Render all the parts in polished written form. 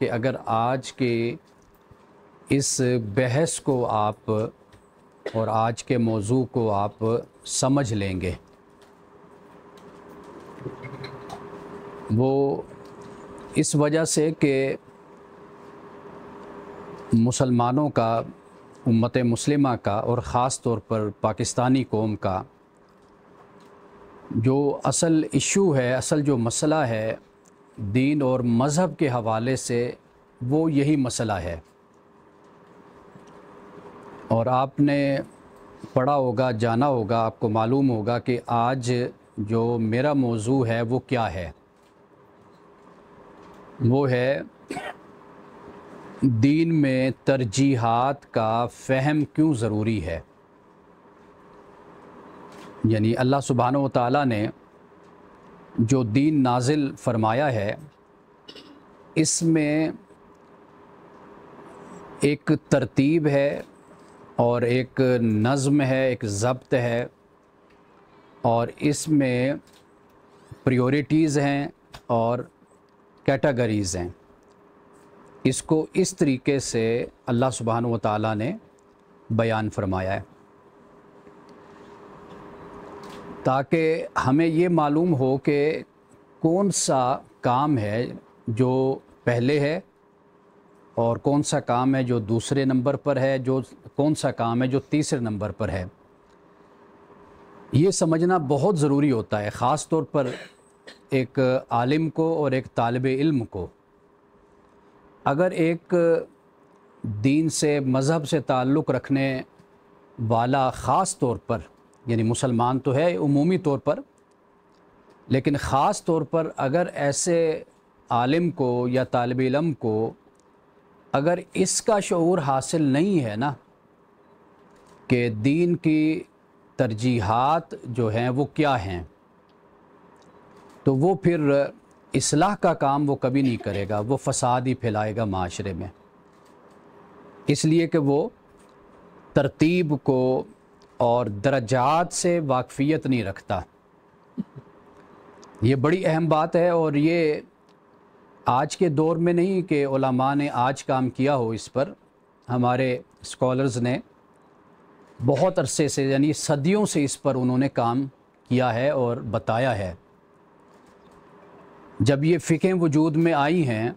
کہ اگر آج کے اس بحث کو آپ اور آج کے موضوع کو آپ سمجھ لیں گے، وہ اس وجہ سے کہ مسلمانوں کا، امت مسلمہ کا اور خاص طور پر پاکستانی قوم کا جو اصل ایشو ہے، اصل جو مسئلہ ہے دین اور مذہب کے حوالے سے، وہ یہی مسئلہ ہے۔ اور آپ نے پڑھا ہوگا، جانا ہوگا، آپ کو معلوم ہوگا کہ آج جو میرا موضوع ہے وہ کیا ہے۔ وہ ہے دین میں ترجیحات کا فہم کیوں ضروری ہے۔ یعنی اللہ سبحانہ و تعالیٰ نے جو دین نازل فرمایا ہے، اس میں ایک ترتیب ہے اور ایک نظم ہے، ایک ضبط ہے، اور اس میں پریورٹیز ہیں اور کیٹیگریز ہیں۔ اس کو اس طریقے سے اللہ سبحانہ و تعالیٰ نے بیان فرمایا ہے تاکہ ہمیں یہ معلوم ہو کہ کون سا کام ہے جو پہلے ہے اور کون سا کام ہے جو دوسرے نمبر پر ہے، کون سا کام ہے جو تیسرے نمبر پر ہے۔ یہ سمجھنا بہت ضروری ہوتا ہے، خاص طور پر ایک عالم کو اور ایک طالب علم کو۔ اگر ایک دین سے، مذہب سے تعلق رکھنے والا خاص طور پر، یعنی مسلمان تو ہے عمومی طور پر، لیکن خاص طور پر اگر ایسے عالم کو یا طالب علم کو اگر اس کا شعور حاصل نہیں ہے نا کہ دین کی ترجیحات جو ہیں وہ کیا ہیں، تو وہ پھر اصلاح کا کام وہ کبھی نہیں کرے گا، وہ فساد ہی پھیلائے گا معاشرے میں۔ اس لیے کہ وہ ترتیب کو اور درجات سے واقفیت نہیں رکھتا۔ یہ بڑی اہم بات ہے، اور یہ آج کے دور میں نہیں کہ علماء نے آج کام کیا ہو اس پر، ہمارے اسکالرز نے بہت عرصے سے، یعنی صدیوں سے اس پر انہوں نے کام کیا ہے اور بتایا ہے۔ جب یہ فقہیں وجود میں آئی ہیں،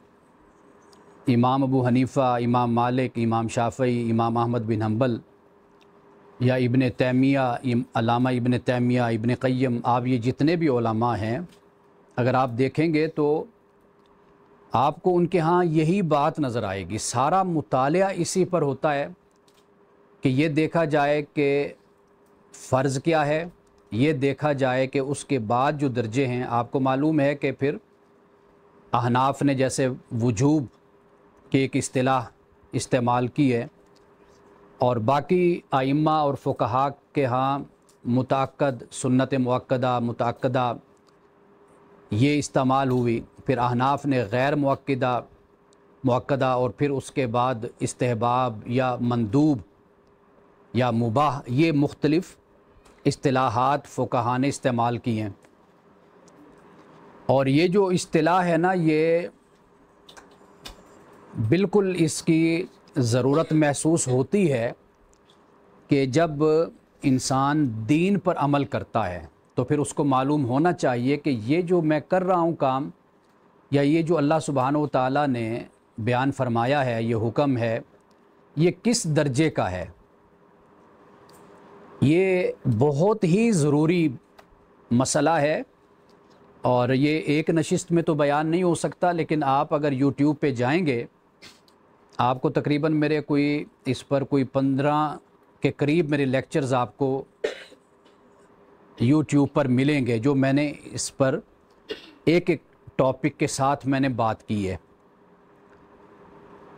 امام ابو حنیفہ، امام مالک، امام شافعی، امام احمد بن حنبل، یا ابن تیمیہ، علامہ ابن تیمیہ، ابن قیم، آپ یہ جتنے بھی علماء ہیں، اگر آپ دیکھیں گے تو آپ کو ان کے ہاں یہی بات نظر آئے گی۔ سارا مطالعہ اسی پر ہوتا ہے کہ یہ دیکھا جائے کہ فرض کیا ہے، یہ دیکھا جائے کہ اس کے بعد جو درجے ہیں۔ آپ کو معلوم ہے کہ پھر احناف نے جیسے وجوب کی ایک اصطلاح استعمال کی ہے، اور باقی ائمہ اور فقہاء کے ہاں متعقد، سنت مؤکدہ، متعقدہ یہ استعمال ہوئی۔ پھر احناف نے غیر مؤکدہ، اور پھر اس کے بعد استحباب یا مندوب یا مباح، یہ مختلف اصطلاحات فقہاء نے استعمال کی ہیں۔ اور یہ جو اصطلاح ہے نا، یہ بالکل اس کی ضرورت محسوس ہوتی ہے کہ جب انسان دین پر عمل کرتا ہے تو پھر اس کو معلوم ہونا چاہیے کہ یہ جو میں کر رہا ہوں کام، یا یہ جو اللہ سبحانہ و تعالیٰ نے بیان فرمایا ہے، یہ حکم ہے، یہ کس درجے کا ہے۔ یہ بہت ہی ضروری مسئلہ ہے، اور یہ ایک نشست میں تو بیان نہیں ہو سکتا، لیکن آپ اگر یوٹیوب پہ جائیں گے، آپ کو تقریباً میرے کوئی اس پر کوئی 15 کے قریب میرے لیکچرز آپ کو یوٹیوب پر ملیں گے، جو میں نے اس پر ایک ایک ٹاپک کے ساتھ میں نے بات کی ہے۔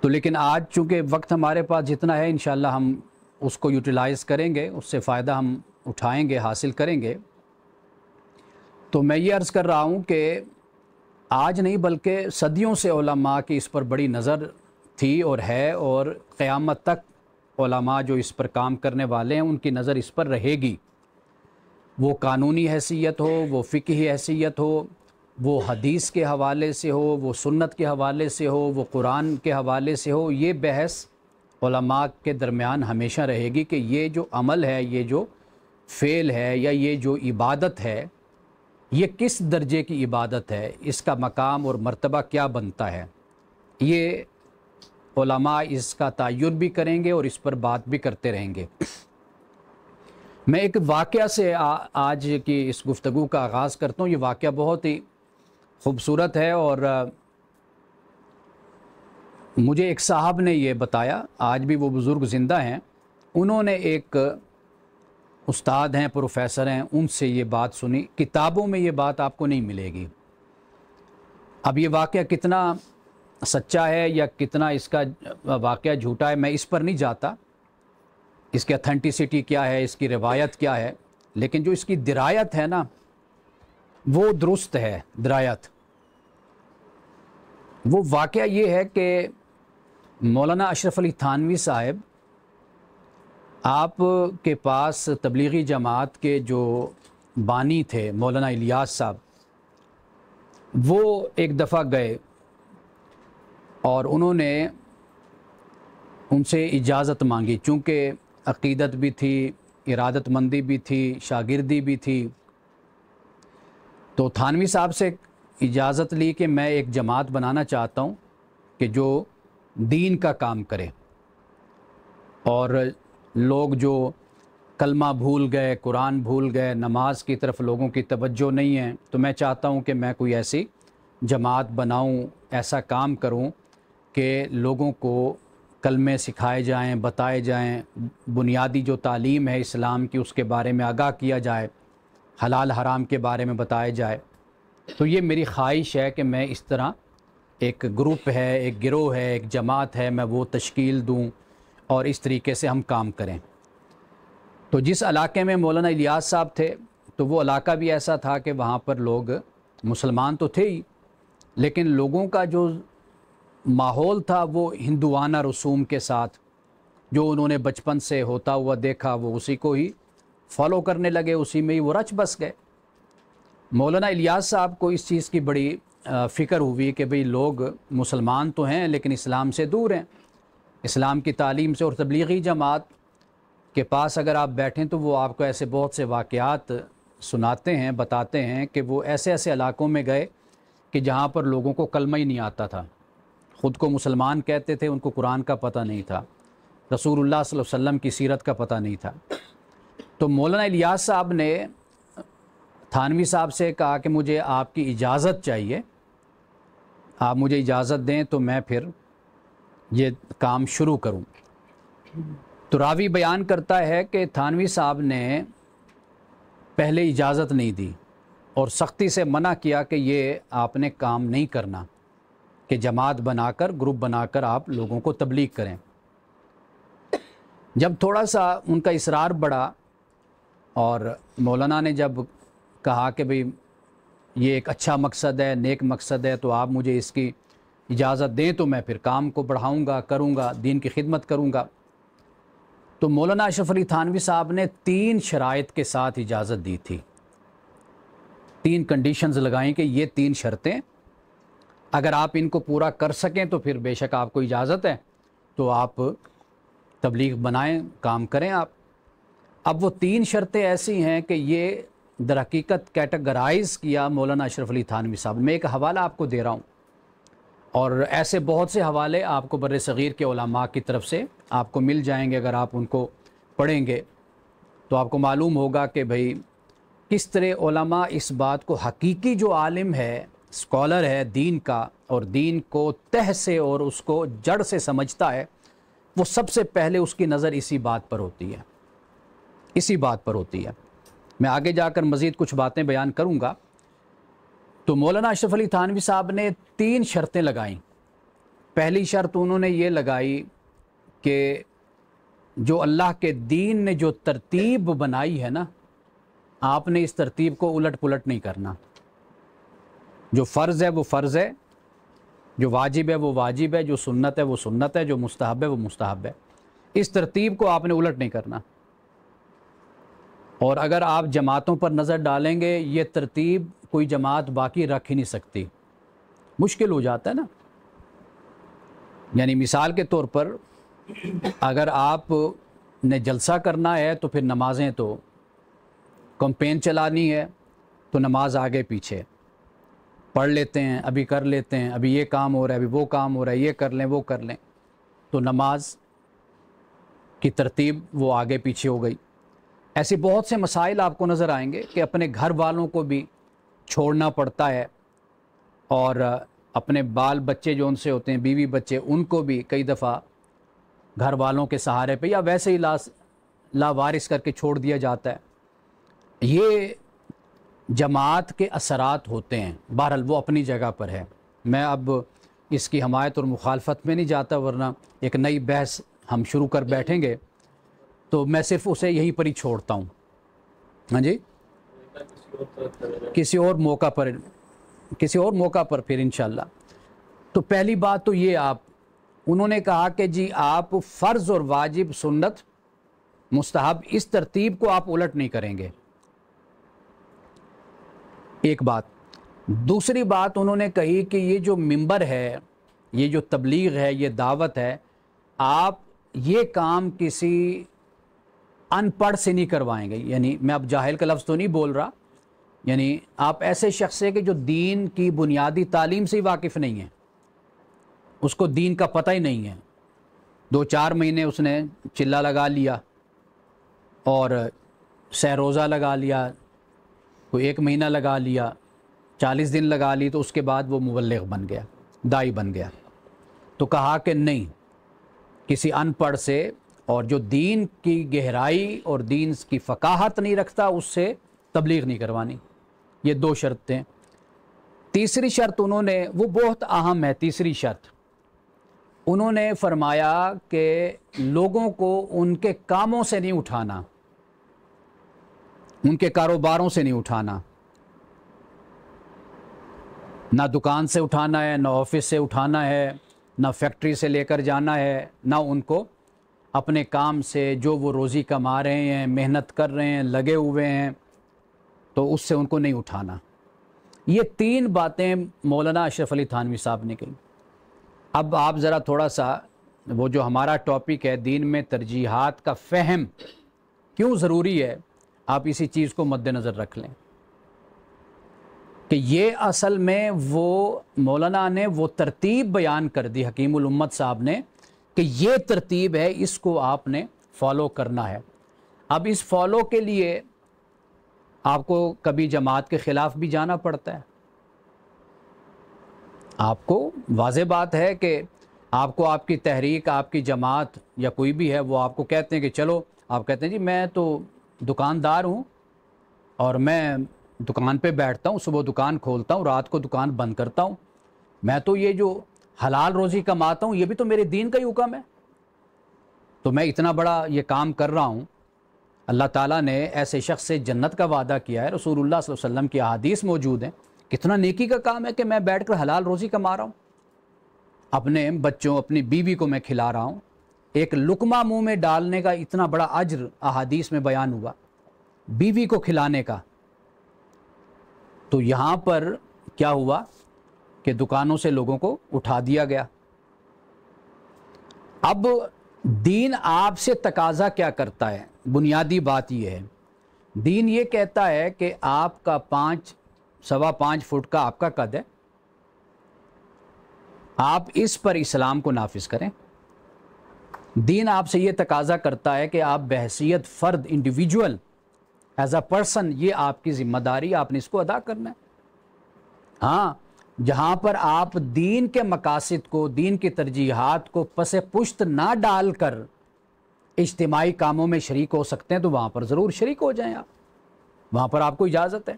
تو لیکن آج چونکہ وقت ہمارے پاس جتنا ہے، انشاءاللہ ہم اس کو یوٹیلائز کریں گے، اس سے فائدہ ہم اٹھائیں گے، حاصل کریں گے۔ تو میں یہ عرض کر رہا ہوں کہ آج نہیں بلکہ صدیوں سے علماء کی اس پر بڑی نظر تھی اور ہے، اور قیامت تک علماء جو اس پر کام کرنے والے ہیں ان کی نظر اس پر رہے گی، وہ قانونی حیثیت ہو، وہ فقہی حیثیت ہو، وہ حدیث کے حوالے سے ہو، وہ سنت کے حوالے سے ہو، وہ قرآن کے حوالے سے ہو، یہ بحث علماء کے درمیان ہمیشہ رہے گی کہ یہ جو عمل ہے، یہ جو فعل ہے، یا یہ جو عبادت ہے، یہ کس درجے کی عبادت ہے، اس کا مقام اور مرتبہ کیا بنتا ہے۔ یہ علماء اس کا تعین بھی کریں گے اور اس پر بات بھی کرتے رہیں گے۔ میں ایک واقعہ سے آج کی اس گفتگو کا آغاز کرتا ہوں۔ یہ واقعہ بہت ہی خوبصورت ہے، اور مجھے ایک صاحب نے یہ بتایا، آج بھی وہ بزرگ زندہ ہیں، انہوں نے ایک استاد ہیں، پروفیسر ہیں، ان سے یہ بات سنی۔ کتابوں میں یہ بات آپ کو نہیں ملے گی۔ اب یہ واقعہ کتنا سچا ہے یا کتنا اس کا واقعہ جھوٹا ہے، میں اس پر نہیں جاتا، اس کی اتھینٹسٹی کیا ہے، اس کی روایت کیا ہے، لیکن جو اس کی درایت ہے نا، وہ درست ہے۔ درایت وہ واقعہ یہ ہے کہ مولانا اشرف علی تھانوی صاحب، آپ کے پاس تبلیغی جماعت کے جو بانی تھے مولانا الیاس صاحب، وہ ایک دفعہ گئے اور انہوں نے ان سے اجازت مانگی، چونکہ عقیدت بھی تھی، ارادت مندی بھی تھی، شاگردی بھی تھی، تو تھانوی صاحب سے اجازت لی کہ میں ایک جماعت بنانا چاہتا ہوں کہ جو دین کا کام کرے، اور لوگ جو کلمہ بھول گئے، قرآن بھول گئے، نماز کی طرف لوگوں کی توجہ نہیں ہے، تو میں چاہتا ہوں کہ میں کوئی ایسی جماعت بناؤں، ایسا کام کروں کہ لوگوں کو کلمے سکھائے جائیں، بتائے جائیں، بنیادی جو تعلیم ہے اسلام کی اس کے بارے میں آگاہ کیا جائے، حلال حرام کے بارے میں بتایا جائے۔ تو یہ میری خواہش ہے کہ میں اس طرح ایک گروپ ہے، ایک گروہ ہے، ایک جماعت ہے، میں وہ تشکیل دوں اور اس طریقے سے ہم کام کریں۔ تو جس علاقے میں مولانا الیاس صاحب تھے، تو وہ علاقہ بھی ایسا تھا کہ وہاں پر لوگ مسلمان تو تھے ہی، لیکن لوگوں کا جو ماحول تھا وہ ہندوانہ رسوم کے ساتھ، جو انہوں نے بچپن سے ہوتا ہوا دیکھا، وہ اسی کو ہی فالو کرنے لگے، اسی میں ہی وہ رچ بس گئے۔ مولانا الیاس صاحب کو اس چیز کی بڑی فکر ہوئی کہ بھئی لوگ مسلمان تو ہیں لیکن اسلام سے دور ہیں، اسلام کی تعلیم سے، اور تبلیغی جماعت کے پاس اگر آپ بیٹھیں تو وہ آپ کو ایسے بہت سے واقعات سناتے ہیں، بتاتے ہیں کہ وہ ایسے ایسے علاقوں میں گئے کہ جہاں پر لوگوں کو کلمہ ہی نہیں آتا تھا، خود کو مسلمان کہتے تھے، ان کو قرآن کا پتہ نہیں تھا، رسول اللہ صلی اللہ علیہ وسلم کی سیرت کا پتہ نہیں تھا۔ تو مولانا الیاس صاحب نے تھانوی صاحب سے کہا کہ مجھے آپ کی اجازت چاہیے، آپ مجھے اجازت دیں تو میں پھر یہ کام شروع کروں۔ تو راوی بیان کرتا ہے کہ تھانوی صاحب نے پہلے اجازت نہیں دی اور سختی سے منع کیا کہ یہ آپ نے کام نہیں کرنا، کہ جماعت بنا کر، گروپ بنا کر آپ لوگوں کو تبلیغ کریں۔ جب تھوڑا سا ان کا اصرار بڑھا اور مولانا نے جب کہا کہ بھئی یہ ایک اچھا مقصد ہے، نیک مقصد ہے، تو آپ مجھے اس کی اجازت دیں تو میں پھر کام کو بڑھاؤں گا، کروں گا، دین کی خدمت کروں گا۔ تو مولانا اشرف علی تھانوی صاحب نے 3 شرائط کے ساتھ اجازت دی تھی، 3 کنڈیشنز لگائیں کہ یہ 3 شرطیں اگر آپ ان کو پورا کر سکیں تو پھر بے شک آپ کو اجازت ہے، تو آپ تبلیغ بنائیں، کام کریں آپ۔ اب وہ 3 شرطیں ایسی ہیں کہ یہ در حقیقت کیٹیگرائز کیا مولانا اشرف علی تھانوی صاحب۔ میں ایک حوالہ آپ کو دے رہا ہوں، اور ایسے بہت سے حوالے آپ کو بر صغیر کے علماء کی طرف سے آپ کو مل جائیں گے۔ اگر آپ ان کو پڑھیں گے تو آپ کو معلوم ہوگا کہ بھئی کس طرح علماء اس بات کو، حقیقی جو عالم ہے، اسکالر ہے دین کا، اور دین کو تہ سے اور اس کو جڑ سے سمجھتا ہے، وہ سب سے پہلے اس کی نظر اسی بات پر ہوتی ہے، اسی بات پر ہوتی ہے۔ میں آگے جا کر مزید کچھ باتیں بیان کروں گا۔ تو مولانا اشرف علی تھانوی صاحب نے 3 شرطیں لگائیں۔ پہلی شرط انہوں نے یہ لگائی کہ جو اللہ کے دین نے جو ترتیب بنائی ہے نا، آپ نے اس ترتیب کو الٹ پلٹ نہیں کرنا۔ جو فرض ہے وہ فرض ہے، جو واجب ہے وہ واجب ہے، جو سنت ہے وہ سنت ہے، جو مستحب ہے وہ مستحب ہے۔ اس ترتیب کو آپ نے الٹ نہیں کرنا۔ اور اگر آپ جماعتوں پر نظر ڈالیں گے، یہ ترتیب کوئی جماعت باقی رکھ ہی نہیں سکتی، مشکل ہو جاتا ہے نا۔ یعنی مثال کے طور پر اگر آپ نے جلسہ کرنا ہے تو پھر نمازیں تو کمپین چلانی ہے تو نماز آگے پیچھے پڑھ لیتے ہیں، ابھی کر لیتے ہیں، ابھی یہ کام ہو رہا ہے، ابھی وہ کام ہو رہا ہے، یہ کر لیں وہ کر لیں، تو نماز کی ترتیب وہ آگے پیچھے ہو گئی۔ ایسے بہت سے مسائل آپ کو نظر آئیں گے کہ اپنے گھر والوں کو بھی چھوڑنا پڑتا ہے، اور اپنے بال بچے جو ان سے ہوتے ہیں، بیوی بچے، ان کو بھی کئی دفعہ گھر والوں کے سہارے پہ یا ویسے ہی لاوارث کر کے چھوڑ دیا جاتا ہے۔ یہ جماعت کے اثرات ہوتے ہیں، بہرحال وہ اپنی جگہ پر ہے۔ میں اب اس کی حمایت اور مخالفت میں نہیں جاتا، ورنہ ایک نئی بحث ہم شروع کر بیٹھیں گے تو میں صرف اسے یہیں پر ہی چھوڑتا ہوں۔ ہاں جی، کسی اور موقع پر پھر انشاءاللہ۔ تو پہلی بات تو یہ انہوں نے کہا کہ جی آپ فرض اور واجب، سنت، مستحب، اس ترتیب کو آپ الٹ نہیں کریں گے، ایک بات۔ دوسری بات انہوں نے کہی کہ یہ جو منبر ہے، یہ جو تبلیغ ہے، یہ دعوت ہے، آپ یہ کام کسی ان پڑھ سے نہیں کروائیں گے۔ یعنی میں اب جاہل کا لفظ تو نہیں بول رہا، یعنی آپ ایسے شخص سے کہ جو دین کی بنیادی تعلیم سے ہی واقف نہیں ہے، اس کو دین کا پتہ ہی نہیں ہے، 2-4 مہینے اس نے چلا لگا لیا اور سہ روزہ لگا لیا، کوئی 1 مہینہ لگا لیا، 40 دن لگا لی، تو اس کے بعد وہ مبلغ بن گیا، داعی بن گیا۔ تو کہا کہ نہیں، کسی ان پڑھ سے اور جو دین کی گہرائی اور دین کی فقاہت نہیں رکھتا، اس سے تبلیغ نہیں کروانی۔ یہ 2 شرطیں۔ تیسری شرط انہوں نے، وہ بہت اہم ہے، تیسری شرط انہوں نے فرمایا کہ لوگوں کو ان کے کاموں سے نہیں اٹھانا، ان کے کاروباروں سے نہیں اٹھانا، نہ دکان سے اٹھانا ہے، نہ آفس سے اٹھانا ہے، نہ فیکٹری سے لے کر جانا ہے، نہ ان کو اپنے کام سے جو وہ روزی کما رہے ہیں، محنت کر رہے ہیں، لگے ہوئے ہیں، تو اس سے ان کو نہیں اٹھانا۔ یہ 3 باتیں مولانا اشرف علی تھانوی صاحب نے کہی۔ اب آپ ذرا تھوڑا سا وہ جو ہمارا ٹاپک ہے دین میں ترجیحات کا فہم کیوں ضروری ہے، آپ اسی چیز کو مد نظر رکھ لیں کہ یہ اصل میں وہ مولانا نے وہ ترتیب بیان کر دی، حکیم الامت صاحب نے، کہ یہ ترتیب ہے، اس کو آپ نے فالو کرنا ہے۔ اب اس فالو کے لیے آپ کو کبھی جماعت کے خلاف بھی جانا پڑتا ہے۔ آپ کو واضح بات ہے کہ آپ کو آپ کی تحریک، آپ کی جماعت یا کوئی بھی ہے، وہ آپ کو کہتے ہیں کہ چلو، آپ کہتے ہیں جی میں تو دکاندار ہوں اور میں دکان پہ بیٹھتا ہوں، صبح دکان کھولتا ہوں، رات کو دکان بند کرتا ہوں، میں تو یہ جو حلال روزی کماتا ہوں یہ بھی تو میرے دین کا ہی حکم ہے، تو میں اتنا بڑا یہ کام کر رہا ہوں۔ اللہ تعالیٰ نے ایسے شخص سے جنت کا وعدہ کیا ہے، رسول اللہ صلی اللہ علیہ وسلم کی احادیث موجود ہیں۔ کتنا نیکی کا کام ہے کہ میں بیٹھ کر حلال روزی کما رہا ہوں، اپنے بچوں، اپنی بیوی کو میں کھلا رہا ہوں، ایک لقمہ منہ میں ڈالنے کا اتنا بڑا اجر احادیث میں بیان ہوا، بیوی کو کھلانے کا۔ تو یہاں پر کیا ہوا کہ دکانوں سے لوگوں کو اٹھا دیا گیا۔ اب دین آپ سے تقاضا کیا کرتا ہے؟ بنیادی بات یہ ہے، دین یہ کہتا ہے کہ آپ کا 5.25 فٹ کا آپ کا قد ہے، آپ اس پر اسلام کو نافذ کریں۔ دین آپ سے یہ تقاضا کرتا ہے کہ آپ بحیثیت فرد، انڈیویجول، ایز اے پرسن، یہ آپ کی ذمہ داری، آپ نے اس کو ادا کرنا ہے۔ ہاں، جہاں پر آپ دین کے مقاصد کو، دین کی ترجیحات کو پس پشت نہ ڈال کر اجتماعی کاموں میں شریک ہو سکتے ہیں تو وہاں پر ضرور شریک ہو جائیں، آپ وہاں پر آپ کو اجازت ہے۔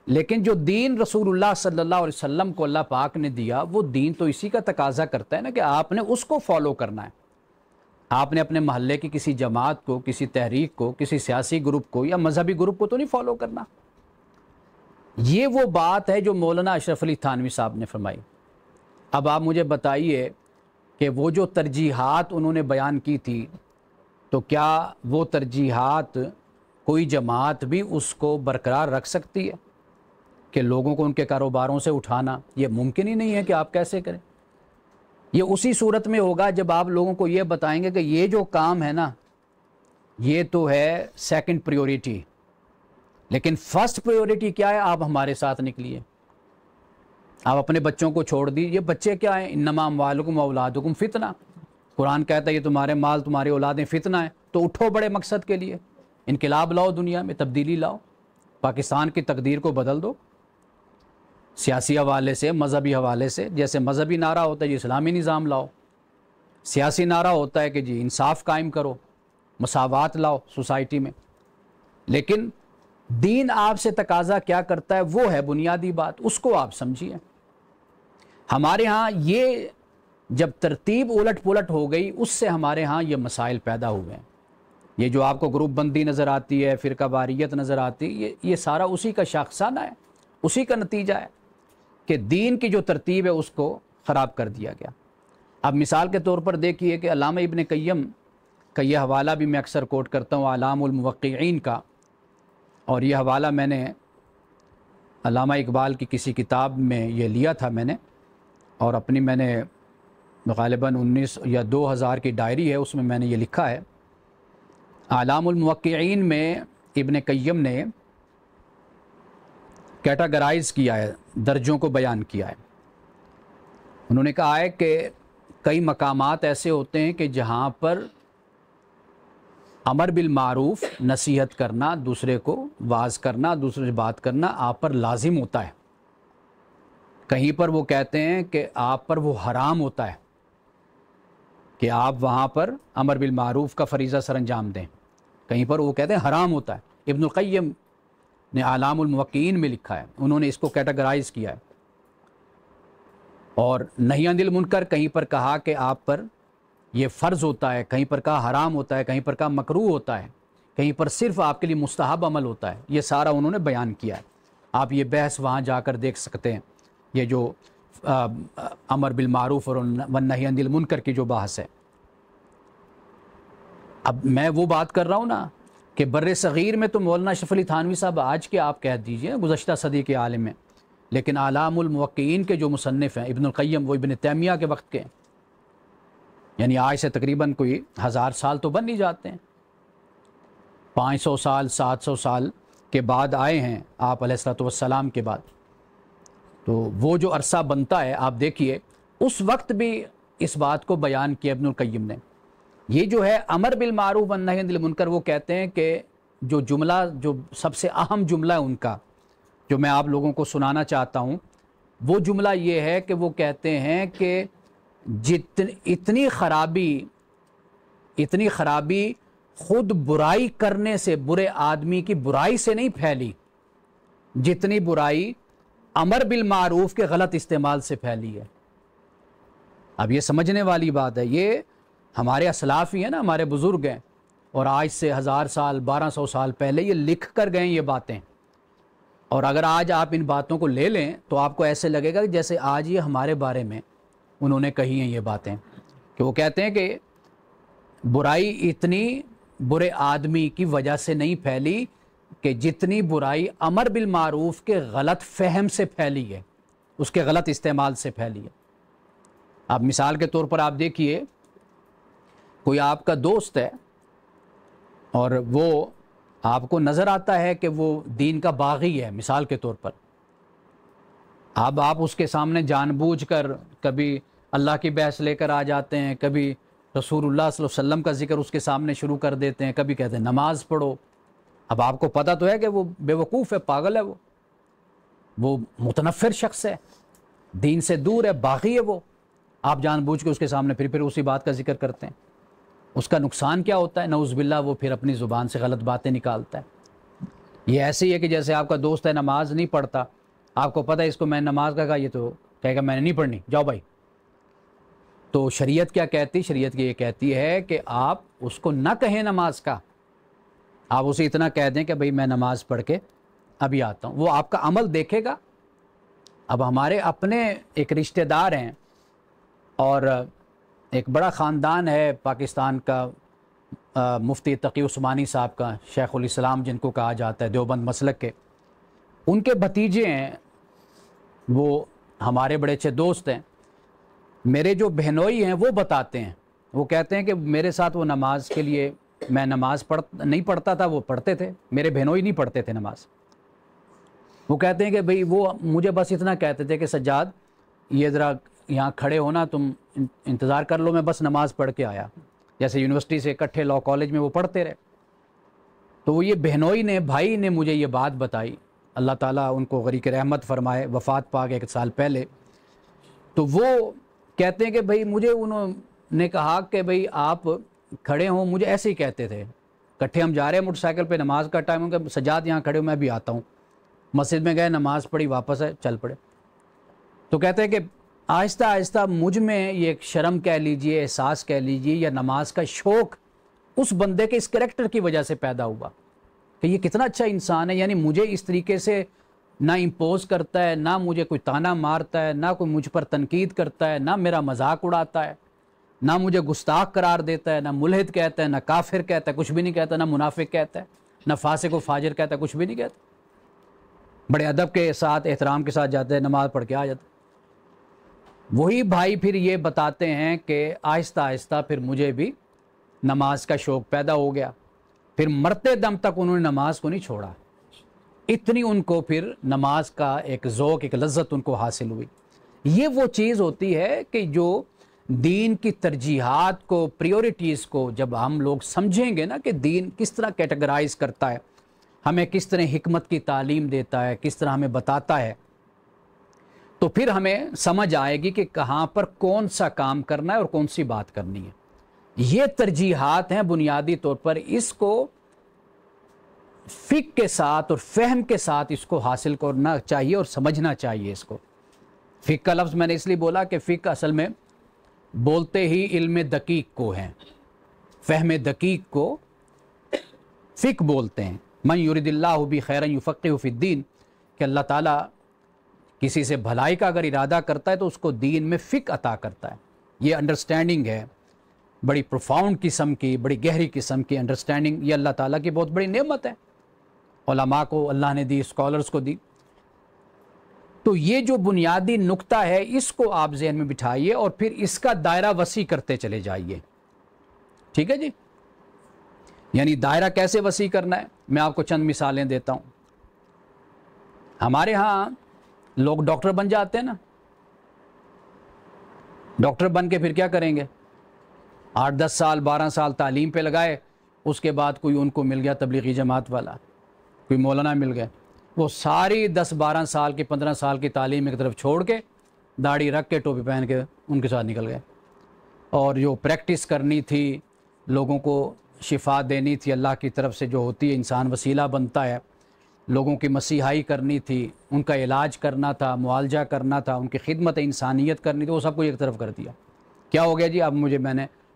لیکن جو دین رسول اللہ صلی اللہ علیہ وسلم کو اللہ پاک نے دیا، وہ دین تو اسی کا تقاضا کرتا ہے نا کہ آپ نے اس کو فالو کرنا ہے۔ آپ نے اپنے محلے کی کسی جماعت کو، کسی تحریک کو، کسی سیاسی گروپ کو یا مذہبی گروپ کو تو نہیں فالو کرنا۔ یہ وہ بات ہے جو مولانا اشرف علی تھانوی صاحب نے فرمائی۔ اب آپ مجھے بتائیے کہ وہ جو ترجیحات انہوں نے بیان کی تھی، تو کیا وہ ترجیحات کوئی جماعت بھی اس کو برقرار رکھ سکتی ہے؟ کہ لوگوں کو ان کے کاروباروں سے اٹھانا یہ ممکن ہی نہیں ہے کہ آپ کیسے کریں۔ یہ اسی صورت میں ہوگا جب آپ لوگوں کو یہ بتائیں گے کہ یہ جو کام ہے نا یہ تو ہے سیکنڈ پریورٹی، لیکن فرسٹ پریورٹی کیا ہے؟ آپ ہمارے ساتھ نکلیے، آپ اپنے بچوں کو چھوڑ دیجیے۔ بچے کیا ہیں؟ انما اموالکم و اولادکم فتنہ، قرآن کہتا ہے یہ تمہارے مال تمہاری اولادیں فتنہ ہیں۔ تو اٹھو بڑے مقصد کے لیے، انقلاب لاؤ، دنیا میں تبدیلی لاؤ، پاکستان کی تقدیر کو بدل دو، سیاسی حوالے سے، مذہبی حوالے سے۔ جیسے مذہبی نعرہ ہوتا ہے جی اسلامی نظام لاؤ، سیاسی نعرہ ہوتا ہے کہ جی انصاف قائم کرو، مساوات لاؤ سوسائٹی میں۔ لیکن دین آپ سے تقاضا کیا کرتا ہے وہ ہے بنیادی بات، اس کو آپ سمجھیے۔ ہمارے ہاں یہ جب ترتیب الٹ پلٹ ہو گئی، اس سے ہمارے ہاں یہ مسائل پیدا ہوئے ہیں۔ یہ جو آپ کو گروپ بندی نظر آتی ہے، فرقہ واریت نظر آتی ہے، یہ سارا اسی کا شاخسانہ ہے، اسی کا نتیجہ ہے کہ دین کی جو ترتیب ہے اس کو خراب کر دیا گیا۔ اب مثال کے طور پر دیکھیے کہ علامہ ابن قیم کا یہ حوالہ بھی میں اکثر کوٹ کرتا ہوں، اعلام الموقعین کا، اور یہ حوالہ میں نے علامہ اقبال کی کسی کتاب میں یہ لیا تھا میں نے، اور اپنی میں نے غالباً 19 یا 2000 کی ڈائری ہے، اس میں نے یہ لکھا ہے۔ اعلام الموقعین میں ابن قیم نے کیٹاگرائز کیا ہے، درجوں کو بیان کیا ہے۔ انہوں نے کہا ہے کہ کئی مقامات ایسے ہوتے ہیں کہ جہاں پر امر بالمعروف، نصیحت کرنا، دوسرے کو واعظ کرنا، دوسرے سے بات کرنا آپ پر لازم ہوتا ہے۔ کہیں پر وہ کہتے ہیں کہ آپ پر وہ حرام ہوتا ہے کہ آپ وہاں پر امر بالمعروف کا فریضہ سر انجام دیں، کہیں پر وہ کہتے ہیں حرام ہوتا ہے۔ ابن القیم نے اعلام الموقعین میں لکھا ہے، انہوں نے اس کو کیٹاگرائز کیا ہے۔ اور نہی عن المنکر کہیں پر کہا کہ آپ پر یہ فرض ہوتا ہے، کہیں پر کہا حرام ہوتا ہے، کہیں پر کہا مکروہ ہوتا ہے، کہیں پر صرف آپ کے لیے مستحب عمل ہوتا ہے۔ یہ سارا انہوں نے بیان کیا ہے، آپ یہ بحث وہاں جا کر دیکھ سکتے ہیں، یہ جو امر بالمعروف اور نہی عن المنکر کی جو بحث ہے۔ اب میں وہ بات کر رہا ہوں نا کہ بر صغیر میں تو مولانا اشرف علی تھانوی صاحب آج کے آپ کہہ دیجئے گزشتہ صدی کے عالم ہیں، لیکن اعلام الموقعین کے جو مصنف ہیں ابن القیم، وہ ابن تیمیہ کے وقت کے ہیں، یعنی آج سے تقریباً کوئی 1000 سال تو بن نہیں جاتے ہیں، 500 سال 700 سال کے بعد آئے ہیں آپ علیہ الصلوۃ والسلام کے بعد۔ تو وہ جو عرصہ بنتا ہے آپ دیکھیے، اس وقت بھی اس بات کو بیان کیا ابن القیم نے۔ یہ جو ہے امر بالمعروف والنہی عن المنکر، وہ کہتے ہیں کہ جو جملہ، جو سب سے اہم جملہ ہے ان کا، جو میں آپ لوگوں کو سنانا چاہتا ہوں، وہ جملہ یہ ہے کہ وہ کہتے ہیں کہ اتنی خرابی خود برائی کرنے سے، برے آدمی کی برائی سے نہیں پھیلی، جتنی برائی امر بالمعروف کے غلط استعمال سے پھیلی ہے۔ اب یہ سمجھنے والی بات ہے، یہ ہمارے اسلاف ہی ہیں نا، ہمارے بزرگ ہیں، اور آج سے 1000 سال 1200 سال پہلے یہ لکھ کر گئے یہ باتیں۔ اور اگر آج آپ ان باتوں کو لے لیں تو آپ کو ایسے لگے گا کہ جیسے آج یہ ہمارے بارے میں انہوں نے کہی ہیں یہ باتیں، کہ وہ کہتے ہیں کہ برائی اتنی برے آدمی کی وجہ سے نہیں پھیلی کہ جتنی برائی امر بالمعروف کے غلط فہم سے پھیلی ہے، اس کے غلط استعمال سے پھیلی ہے۔ اب مثال کے طور پر آپ دیکھیے، کوئی آپ کا دوست ہے اور وہ آپ کو نظر آتا ہے کہ وہ دین کا باغی ہے، مثال کے طور پر اب آپ اس کے سامنے جان بوجھ کر کبھی اللہ کی بحث لے کر آ جاتے ہیں، کبھی رسول اللہ صلی اللہ علیہ وسلم کا ذکر اس کے سامنے شروع کر دیتے ہیں، کبھی کہتے ہیں نماز پڑھو۔ اب آپ کو پتہ تو ہے کہ وہ بے وقوف ہے، پاگل ہے، وہ متنفر شخص ہے، دین سے دور ہے، باغی ہے وہ۔ آپ جان بوجھ کے اس کے سامنے پھر اسی بات کا ذکر کرتے ہیں۔ اس کا نقصان کیا ہوتا ہے؟ نعوذ باللہ، وہ پھر اپنی زبان سے غلط باتیں نکالتا ہے۔ یہ ایسے ہی ہے کہ جیسے آپ کا دوست ہے نماز نہیں پڑھتا، آپ کو پتہ ہے اس کو میں نماز کا کہا، یہ تو کہے گا میں نے نہیں پڑھنی، جاؤ بھائی۔ تو شریعت کیا کہتی؟ شریعت یہ کہتی ہے کہ آپ اس کو نہ کہیں نماز کا، آپ اسے اتنا کہہ دیں کہ بھئی میں نماز پڑھ کے ابھی آتا ہوں، وہ آپ کا عمل دیکھے گا۔ اب ہمارے اپنے ایک رشتہ دار ہیں، اور ایک بڑا خاندان ہے پاکستان کا، مفتی تقی عثمانی صاحب کا، شیخ الاسلام جن کو کہا جاتا ہے، دیوبند مسلک کے، ان کے بھتیجے ہیں، وہ ہمارے بڑے اچھے دوست ہیں، میرے جو بہنوئی ہیں وہ بتاتے ہیں، وہ کہتے ہیں کہ میرے ساتھ وہ نماز کے لیے، میں نماز نہیں پڑھتا تھا، وہ پڑھتے تھے، میرے بہنوئی نہیں پڑھتے تھے نماز۔ وہ کہتے ہیں کہ بھئی وہ مجھے بس اتنا کہتے تھے کہ سجاد یہ ذرا یہاں کھڑے ہونا، تم انتظار کر لو، میں بس نماز پڑھ کے آیا۔ جیسے یونیورسٹی سے اکٹھے لاء کالج میں وہ پڑھتے رہے، تو وہ یہ بہنوئی نے، بھائی نے مجھے یہ بات بتائی، اللہ تعالیٰ ان کو غریق رحمت فرمائے، وفات پا گئے 1 سال پہلے۔ تو وہ کہتے ہیں کہ بھئی مجھے انہوں نے کہا کہ بھئی آپ کھڑے ہوں، مجھے ایسے ہی کہتے تھے، اکٹھے ہم جا رہے ہیں موٹر سائیکل پہ، نماز کا ٹائم ہو گیا، سجاد یہاں کھڑے ہوں، میں بھی آتا ہوں۔ مسجد میں گئے، نماز پڑھی، واپس ہے، چل پڑے۔ تو کہتے ہیں کہ آہستہ آہستہ مجھ میں یہ ایک شرم کہہ لیجئے، احساس کہہ لیجئے، یا نماز کا شوق اس بندے کے اس کریکٹر کی وجہ سے پیدا ہوا کہ یہ کتنا اچھا انسان ہے، یعنی مجھے اس طریقے سے نہ امپوز کرتا ہے، نہ مجھے کوئی تانا مارتا ہے، نہ کوئی مجھ پر تنقید کرتا ہے، نہ میرا مذاق اڑاتا ہے، نہ مجھے گستاخ قرار دیتا ہے، نہ ملحد کہتا ہے، نہ کافر کہتا ہے، کچھ بھی نہیں کہتا، نہ منافق کہتا ہے، نہ فاسق و فاجر کہتا ہے، کچھ بھی نہیں کہتا۔ بڑے ادب کے ساتھ، احترام کے ساتھ جاتے ہیں، نماز پڑھ کے آ جاتے ہیں۔ وہی بھائی پھر یہ بتاتے ہیں کہ آہستہ آہستہ پھر مجھے بھی نماز کا شوق پیدا ہو گیا، پھر مرتے دم تک انہوں نے نماز کو نہیں چھوڑا، اتنی ان کو پھر نماز کا ایک ذوق، ایک لذت ان کو حاصل ہوئی۔ یہ وہ چیز ہوتی ہے کہ جو دین کی ترجیحات کو، پریورٹیز کو جب ہم لوگ سمجھیں گے نا کہ دین کس طرح کیٹیگرائز کرتا ہے، ہمیں کس طرح حکمت کی تعلیم دیتا ہے، کس طرح ہمیں بتاتا ہے، تو پھر ہمیں سمجھ آئے گی کہ کہاں پر کون سا کام کرنا ہے اور کون سی بات کرنی ہے۔ یہ ترجیحات ہیں بنیادی طور پر، اس کو فقہ کے ساتھ اور فہم کے ساتھ اس کو حاصل کرنا چاہیے اور سمجھنا چاہیے اس کو۔ فقہ کا لفظ میں نے اس لیے بولا کہ فقہ اصل میں بولتے ہی علم دقیق کو ہیں، فہم دقیق کو فقہ بولتے ہیں۔ من یرید اللہ بہ خیرا یفقہہ فی الدین، کہ اللہ تعالیٰ کسی سے بھلائی کا اگر ارادہ کرتا ہے تو اس کو دین میں فقہ عطا کرتا ہے۔ یہ انڈرسٹینڈنگ ہے، بڑی پروفاؤنڈ قسم کی، بڑی گہری قسم کی انڈرسٹینڈنگ، یہ اللہ تعالیٰ کی بہت بڑی نعمت ہے، علماء کو اللہ نے دی، اسکالرز کو دی۔ تو یہ جو بنیادی نقطہ ہے اس کو آپ ذہن میں بٹھائیے اور پھر اس کا دائرہ وسیع کرتے چلے جائیے، ٹھیک ہے جی؟ یعنی دائرہ کیسے وسیع کرنا ہے، میں آپ کو چند مثالیں دیتا ہوں۔ ہمارے ہاں لوگ ڈاکٹر بن جاتے ہیں نا، ڈاکٹر بن کے پھر کیا کریں گے؟ 8-10 سال 12 سال تعلیم پہ لگائے، اس کے بعد کوئی ان کو مل گیا تبلیغی جماعت والا، کوئی مولانا مل گئے، وہ ساری 10-12 سال کی 15 سال کی تعلیم ایک طرف چھوڑ کے داڑھی رکھ کے ٹوپی پہن کے ان کے ساتھ نکل گئے، اور جو پریکٹس کرنی تھی، لوگوں کو شفا دینی تھی اللہ کی طرف سے، جو ہوتی ہے انسان وسیلہ بنتا ہے، لوگوں کی مسیحائی کرنی تھی، ان کا علاج کرنا تھا، معالجہ کرنا تھا، ان کی خدمت انسانیت کرنی تھی، وہ سب کو ایک طرف کر دیا۔ کیا ہو گیا جی؟ اب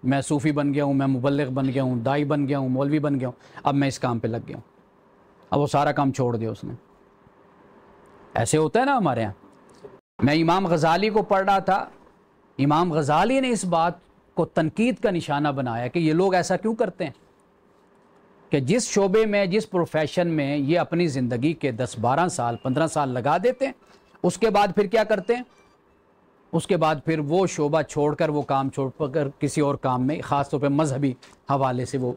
میں صوفی بن گیا ہوں، میں مبلغ بن گیا ہوں، دائی بن گیا ہوں، مولوی بن گیا ہوں، اب میں اس کام پہ لگ گیا ہوں، اب وہ سارا کام چھوڑ دیا اس نے۔ ایسے ہوتا ہے نا ہمارے یہاں۔ میں امام غزالی کو پڑھ رہا تھا، امام غزالی نے اس بات کو تنقید کا نشانہ بنایا کہ یہ لوگ ایسا کیوں کرتے ہیں کہ جس شعبے میں، جس پروفیشن میں یہ اپنی زندگی کے 10-12 سال 15 سال لگا دیتے ہیں، اس کے بعد پھر کیا کرتے ہیں؟ اس کے بعد پھر وہ شعبہ چھوڑ کر، وہ کام چھوڑ کر کسی اور کام میں، خاص طور پہ مذہبی حوالے سے وہ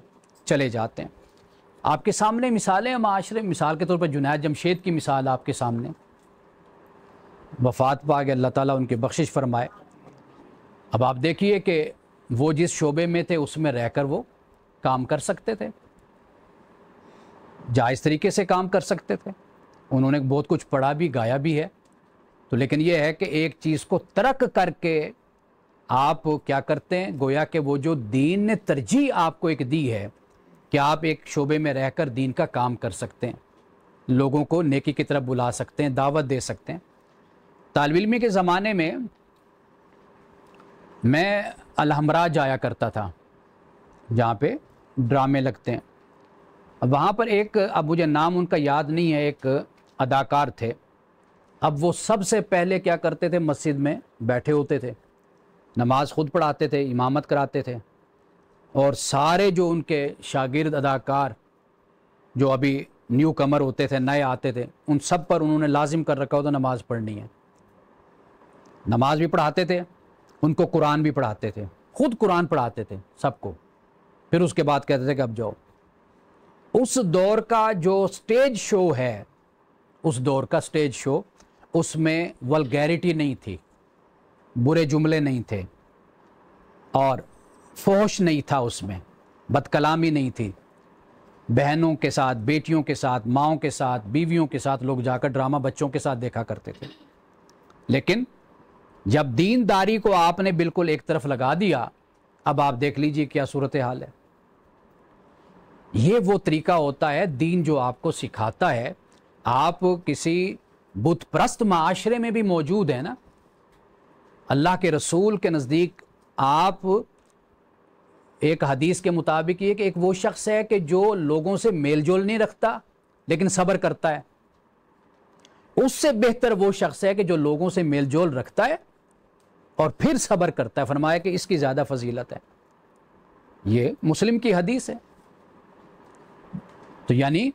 چلے جاتے ہیں۔ آپ کے سامنے مثالیں ہیں معاشرے، مثال کے طور پر جنید جمشید کی مثال آپ کے سامنے، وفات پا گئے، اللہ تعالیٰ ان کی بخشش فرمائے۔ اب آپ دیکھیے کہ وہ جس شعبے میں تھے اس میں رہ کر وہ کام کر سکتے تھے، جائز طریقے سے کام کر سکتے تھے، انہوں نے بہت کچھ پڑھا بھی، گایا بھی ہے، تو لیکن یہ ہے کہ ایک چیز کو ترک کر کے آپ کیا کرتے ہیں؟ گویا کہ وہ جو دین نے ترجیح آپ کو ایک دی ہے کہ آپ ایک شعبے میں رہ کر دین کا کام کر سکتے ہیں، لوگوں کو نیکی کی طرف بلا سکتے ہیں، دعوت دے سکتے ہیں۔ طالب علمی کے زمانے میں میں الحمراء جایا کرتا تھا، جہاں پہ ڈرامے لگتے ہیں۔ اب وہاں پر ایک، اب مجھے نام ان کا یاد نہیں ہے، ایک اداکار تھے۔ اب وہ سب سے پہلے کیا کرتے تھے؟ مسجد میں بیٹھے ہوتے تھے، نماز خود پڑھاتے تھے، امامت کراتے تھے، اور سارے جو ان کے شاگرد اداکار جو ابھی نیو کمر ہوتے تھے، نئے آتے تھے، ان سب پر انہوں نے لازم کر رکھا ہوتا نماز پڑھنی ہے۔ نماز بھی پڑھاتے تھے، ان کو قرآن بھی پڑھاتے تھے، خود قرآن پڑھاتے تھے سب کو، پھر اس کے بعد کہتے تھے کہ اب جاؤ۔ اس دور کا جو سٹیج شو ہے، اس دور کا سٹیج شو، اس میں ولگیرٹی نہیں تھی، برے جملے نہیں تھے، اور فحش نہیں تھا، اس میں بد کلامی نہیں تھی۔ بہنوں کے ساتھ، بیٹیوں کے ساتھ، ماؤں کے ساتھ، بیویوں کے ساتھ لوگ جا کر ڈرامہ بچوں کے ساتھ دیکھا کرتے تھے۔ لیکن جب دینداری کو آپ نے بالکل ایک طرف لگا دیا، اب آپ دیکھ لیجئے کیا صورتحال ہے۔ یہ وہ طریقہ ہوتا ہے دین جو آپ کو سکھاتا ہے۔ آپ کسی بت پرست معاشرے میں بھی موجود ہیں نا، اللہ کے رسول کے نزدیک آپ، ایک حدیث کے مطابق یہ کہ ایک وہ شخص ہے کہ جو لوگوں سے میل جول نہیں رکھتا لیکن صبر کرتا ہے، اس سے بہتر وہ شخص ہے کہ جو لوگوں سے میل جول رکھتا ہے اور پھر صبر کرتا ہے۔ فرمایا کہ اس کی زیادہ فضیلت ہے۔ یہ مسلم کی حدیث ہے۔ تو یعنی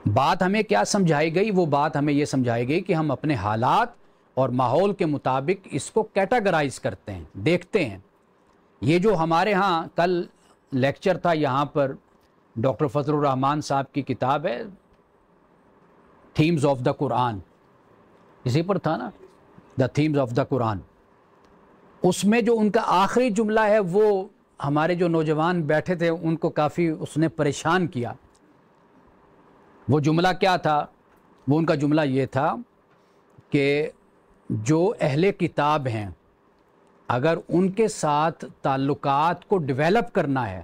بات ہمیں کیا سمجھائی گئی؟ وہ بات ہمیں یہ سمجھائی گئی کہ ہم اپنے حالات اور ماحول کے مطابق اس کو کیٹاگرائز کرتے ہیں، دیکھتے ہیں۔ یہ جو ہمارے ہاں کل لیکچر تھا یہاں پر، ڈاکٹر فضل الرحمان صاحب کی کتاب ہے تھیمز آف دا قرآن، اسی پر تھا نا، دا تھیمز آف دا قرآن۔ اس میں جو ان کا آخری جملہ ہے، وہ ہمارے جو نوجوان بیٹھے تھے ان کو کافی اس نے پریشان کیا۔ وہ جملہ کیا تھا؟ وہ ان کا جملہ یہ تھا کہ جو اہل کتاب ہیں، اگر ان کے ساتھ تعلقات کو ڈیولپ کرنا ہے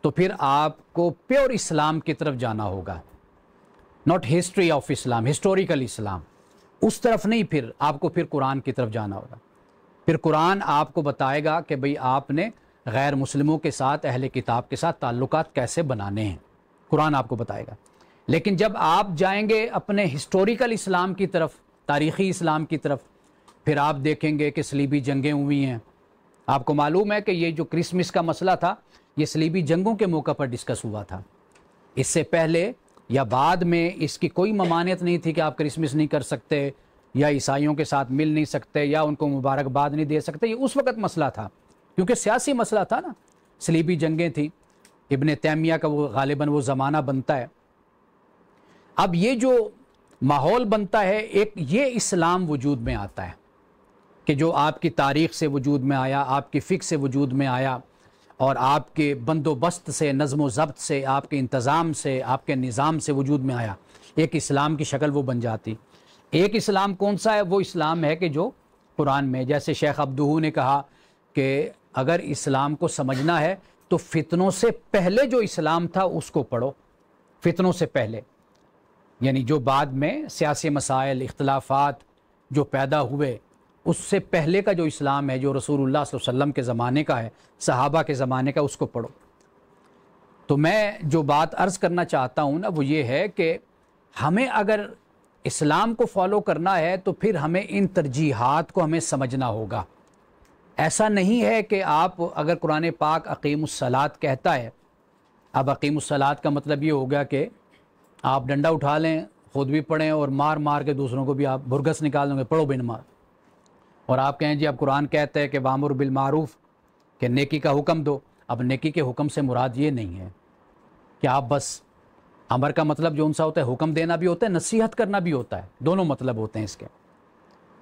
تو پھر آپ کو پیور اسلام کی طرف جانا ہوگا، not history of Islam, historical Islam, اس طرف نہیں، پھر آپ کو پھر قرآن کی طرف جانا ہوگا۔ پھر قرآن آپ کو بتائے گا کہ بھئی آپ نے غیر مسلموں کے ساتھ، اہل کتاب کے ساتھ تعلقات کیسے بنانے ہیں، قرآن آپ کو بتائے گا۔ لیکن جب آپ جائیں گے اپنے ہسٹوریکل اسلام کی طرف، تاریخی اسلام کی طرف، پھر آپ دیکھیں گے کہ صلیبی جنگیں ہوئی ہیں۔ آپ کو معلوم ہے کہ یہ جو کرسمس کا مسئلہ تھا، یہ صلیبی جنگوں کے موقع پر ڈسکس ہوا تھا۔ اس سے پہلے یا بعد میں اس کی کوئی ممانعت نہیں تھی کہ آپ کرسمس نہیں کر سکتے، یا عیسائیوں کے ساتھ مل نہیں سکتے، یا ان کو مبارکباد نہیں دے سکتے۔ یہ اس وقت مسئلہ تھا، کیونکہ سیاسی مسئلہ تھا نا، صلیبی جنگیں تھیں۔ ابن تیمیہ کا وہ غالباً وہ زمانہ بنتا ہے۔ اب یہ جو ماحول بنتا ہے، ایک یہ اسلام وجود میں آتا ہے کہ جو آپ کی تاریخ سے وجود میں آیا، آپ کی فقہ سے وجود میں آیا، اور آپ کے بندوبست سے، نظم و ضبط سے، آپ کے انتظام سے، آپ کے نظام سے وجود میں آیا، ایک اسلام کی شکل وہ بن جاتی۔ ایک اسلام کون سا ہے؟ وہ اسلام ہے کہ جو قرآن میں، جیسے شیخ عبدہو نے کہا کہ اگر اسلام کو سمجھنا ہے تو فتنوں سے پہلے جو اسلام تھا اس کو پڑھو، فتنوں سے پہلے، یعنی جو بعد میں سیاسی مسائل، اختلافات جو پیدا ہوئے، اس سے پہلے کا جو اسلام ہے، جو رسول اللہ صلی اللہ علیہ وسلم کے زمانے کا ہے، صحابہ کے زمانے کا، اس کو پڑھو۔ تو میں جو بات عرض کرنا چاہتا ہوں نا، وہ یہ ہے کہ ہمیں اگر اسلام کو فالو کرنا ہے تو پھر ہمیں ان ترجیحات کو ہمیں سمجھنا ہوگا۔ ایسا نہیں ہے کہ آپ اگر قرآن پاک اقیم الصلاۃ کہتا ہے، اب اقیم الصلاۃ کا مطلب یہ ہوگا کہ آپ ڈنڈا اٹھا لیں، خود بھی پڑھیں، اور مار مار کے دوسروں کو بھی آپ بھرگس نکال دیں گے، پڑھو بے نماز، اور آپ کہیں جی اب قرآن کہتا ہے کہ وامر بالمعروف، کہ نیکی کا حکم دو۔ اب نیکی کے حکم سے مراد یہ نہیں ہے کہ آپ بس، امر کا مطلب جو ان سا ہوتا ہے، حکم دینا بھی ہوتا ہے، نصیحت کرنا بھی ہوتا ہے، دونوں مطلب ہوتے ہیں اس کے۔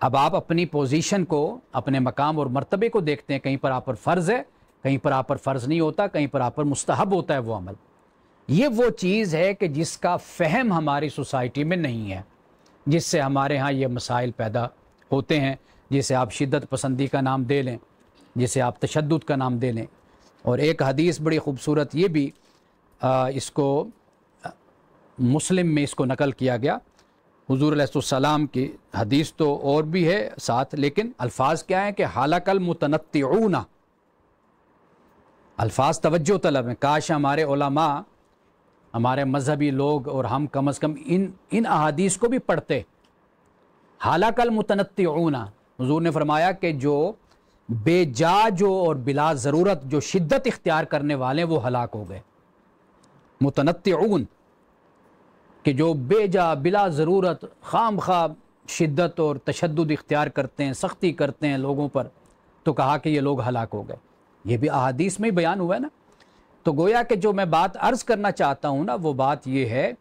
اب آپ اپنی پوزیشن کو، اپنے مقام اور مرتبے کو دیکھتے ہیں، کہیں پر آپ پر فرض ہے، کہیں پر آپ پر فرض نہیں ہوتا، کہیں پر آپ پر مستحب ہوتا ہے وہ عمل۔ یہ وہ چیز ہے کہ جس کا فہم ہماری سوسائٹی میں نہیں ہے، جس سے ہمارے ہاں یہ مسائل پیدا ہوتے ہیں، جسے آپ شدت پسندی کا نام دے لیں، جسے آپ تشدد کا نام دے لیں۔ اور ایک حدیث بڑی خوبصورت، یہ بھی اس کو مسلم میں اس کو نقل کیا گیا، حضور علیہ السلام کی حدیث تو اور بھی ہے ساتھ، لیکن الفاظ کیا ہیں کہ حالک المتنطعون، الفاظ توجہ طلب ہیں۔ کاش ہمارے علماء، ہمارے مذہبی لوگ اور ہم کم از کم ان احادیث کو بھی پڑھتے۔ حالک المتنطعون، حضور نے فرمایا کہ جو بے جا جو اور بلا ضرورت جو شدت اختیار کرنے والے وہ ہلاک ہو گئے۔ متنطعون، کہ جو بے جا بلا ضرورت خام خواہ شدت اور تشدد اختیار کرتے ہیں، سختی کرتے ہیں لوگوں پر، تو کہا کہ یہ لوگ ہلاک ہو گئے۔ یہ بھی احادیث میں ہی بیان ہوا ہے نا۔ تو گویا کہ جو میں بات عرض کرنا چاہتا ہوں نا، وہ بات یہ ہے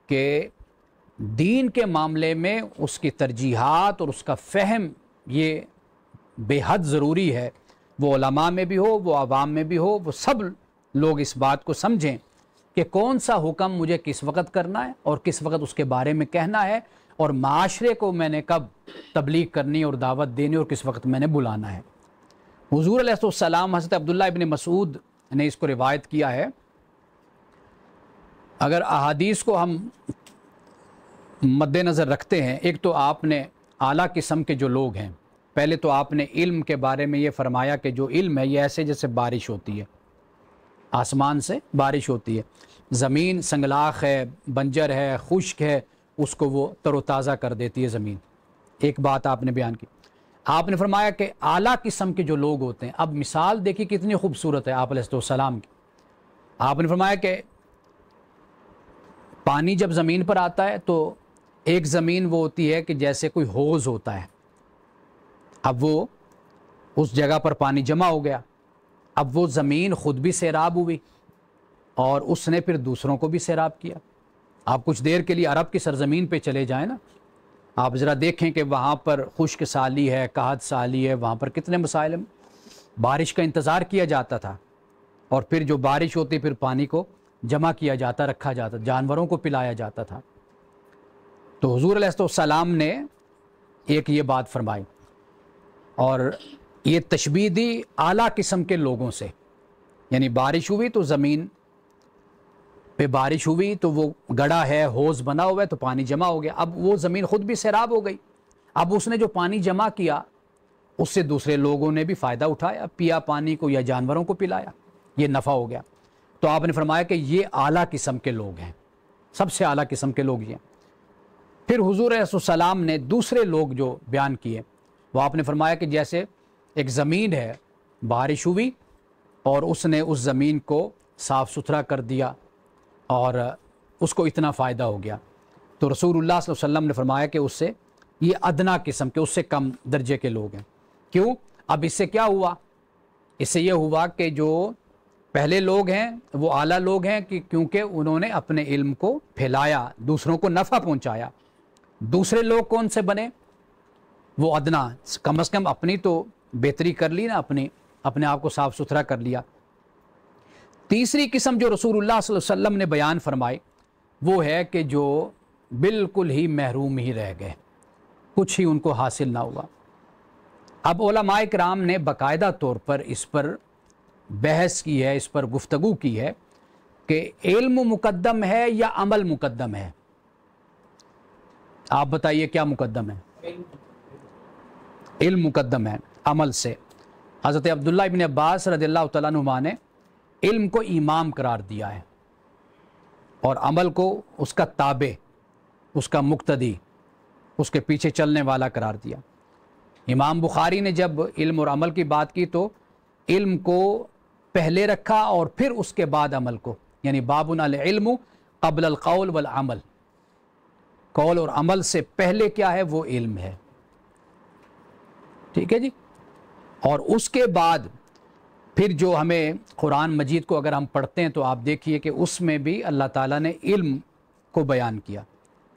کہ دین کے معاملے میں اس کی ترجیحات اور اس کا فہم یہ بے حد ضروری ہے، وہ علماء میں بھی ہو، وہ عوام میں بھی ہو، وہ سب لوگ اس بات کو سمجھیں کہ کون سا حکم مجھے کس وقت کرنا ہے اور کس وقت اس کے بارے میں کہنا ہے، اور معاشرے کو میں نے کب تبلیغ کرنی اور دعوت دینی اور کس وقت میں نے بلانا ہے۔ حضور علیہ السلام، حضرت عبداللہ ابن مسعود نے اس کو روایت کیا ہے۔ اگر احادیث کو ہم مد نظر رکھتے ہیں، ایک تو آپ نے اعلیٰ قسم کے جو لوگ ہیں، پہلے تو آپ نے علم کے بارے میں یہ فرمایا کہ جو علم ہے یہ ایسے جیسے بارش ہوتی ہے، آسمان سے بارش ہوتی ہے، زمین سنگلاخ ہے، بنجر ہے، خشک ہے، اس کو وہ تر و تازہ کر دیتی ہے زمین۔ ایک بات آپ نے بیان کی۔ آپ نے فرمایا کہ اعلیٰ قسم کے جو لوگ ہوتے ہیں، اب مثال دیکھیے کتنی خوبصورت ہے آپ علیہ السلام کی۔ آپ نے فرمایا کہ پانی جب زمین پر آتا ہے تو ایک زمین وہ ہوتی ہے کہ جیسے کوئی حوض ہوتا ہے، اب وہ اس جگہ پر پانی جمع ہو گیا، اب وہ زمین خود بھی سیراب ہوئی اور اس نے پھر دوسروں کو بھی سیراب کیا۔ آپ کچھ دیر کے لیے عرب کی سرزمین پہ چلے جائیں نا، آپ ذرا دیکھیں کہ وہاں پر خشک سالی ہے، قحط سالی ہے، وہاں پر کتنے مسائل ہیں۔ بارش کا انتظار کیا جاتا تھا اور پھر جو بارش ہوتی پھر پانی کو جمع کیا جاتا، رکھا جاتا، جانوروں کو پلایا جاتا تھا۔ تو حضور علیہ السلام نے ایک یہ بات فرمائی اور یہ تشبیہ دی اعلیٰ قسم کے لوگوں سے، یعنی بارش ہوئی تو زمین پہ بارش ہوئی تو وہ گڑھا ہے، حوض بنا ہوا ہے تو پانی جمع ہو گیا، اب وہ زمین خود بھی سیراب ہو گئی، اب اس نے جو پانی جمع کیا اس سے دوسرے لوگوں نے بھی فائدہ اٹھایا، پیا پانی کو یا جانوروں کو پلایا، یہ نفع ہو گیا۔ تو آپ نے فرمایا کہ یہ اعلیٰ قسم کے لوگ ہیں، سب سے اعلیٰ قسم کے لوگ یہ۔ پھر حضور علیہ السلام نے دوسرے لوگ جو بیان کیے، وہ آپ نے فرمایا کہ جیسے ایک زمین ہے، بارش ہوئی اور اس نے اس زمین کو صاف ستھرا کر دیا اور اس کو اتنا فائدہ ہو گیا، تو رسول اللہ صلی اللہ علیہ وسلم نے فرمایا کہ اس سے یہ ادنا قسم کے، اس سے کم درجے کے لوگ ہیں۔ کیوں؟ اب اس سے کیا ہوا؟ اس سے یہ ہوا کہ جو پہلے لوگ ہیں وہ اعلیٰ لوگ ہیں کیونکہ انہوں نے اپنے علم کو پھیلایا، دوسروں کو نفع پہنچایا۔ دوسرے لوگ کون سے بنے؟ وہ ادنا، کم از کم اپنی تو بہتری کر لی نا، اپنے آپ کو صاف ستھرا کر لیا۔ تیسری قسم جو رسول اللہ صلی اللہ علیہ وسلم نے بیان فرمائی وہ ہے کہ جو بالکل ہی محروم ہی رہ گئے، کچھ ہی ان کو حاصل نہ ہوا۔ اب علماء کرام نے باقاعدہ طور پر اس پر بحث کی ہے، اس پر گفتگو کی ہے کہ علم مقدم ہے یا عمل مقدم ہے؟ آپ بتائیے کیا مقدم ہے؟ علم مقدم ہے عمل سے۔ حضرت عبداللہ ابن عباس رضی اللہ تعالیٰ عنہما نے علم کو امام قرار دیا ہے اور عمل کو اس کا تابع، اس کا مقتدی، اس کے پیچھے چلنے والا قرار دیا۔ امام بخاری نے جب علم اور عمل کی بات کی تو علم کو پہلے رکھا اور پھر اس کے بعد عمل کو، یعنی باب العلم قبل القول والعمل، قول اور عمل سے پہلے کیا ہے؟ وہ علم ہے، ٹھیک ہے جی۔ اور اس کے بعد پھر جو ہمیں قرآن مجید کو اگر ہم پڑھتے ہیں تو آپ دیکھیے کہ اس میں بھی اللہ تعالیٰ نے علم کو بیان کیا،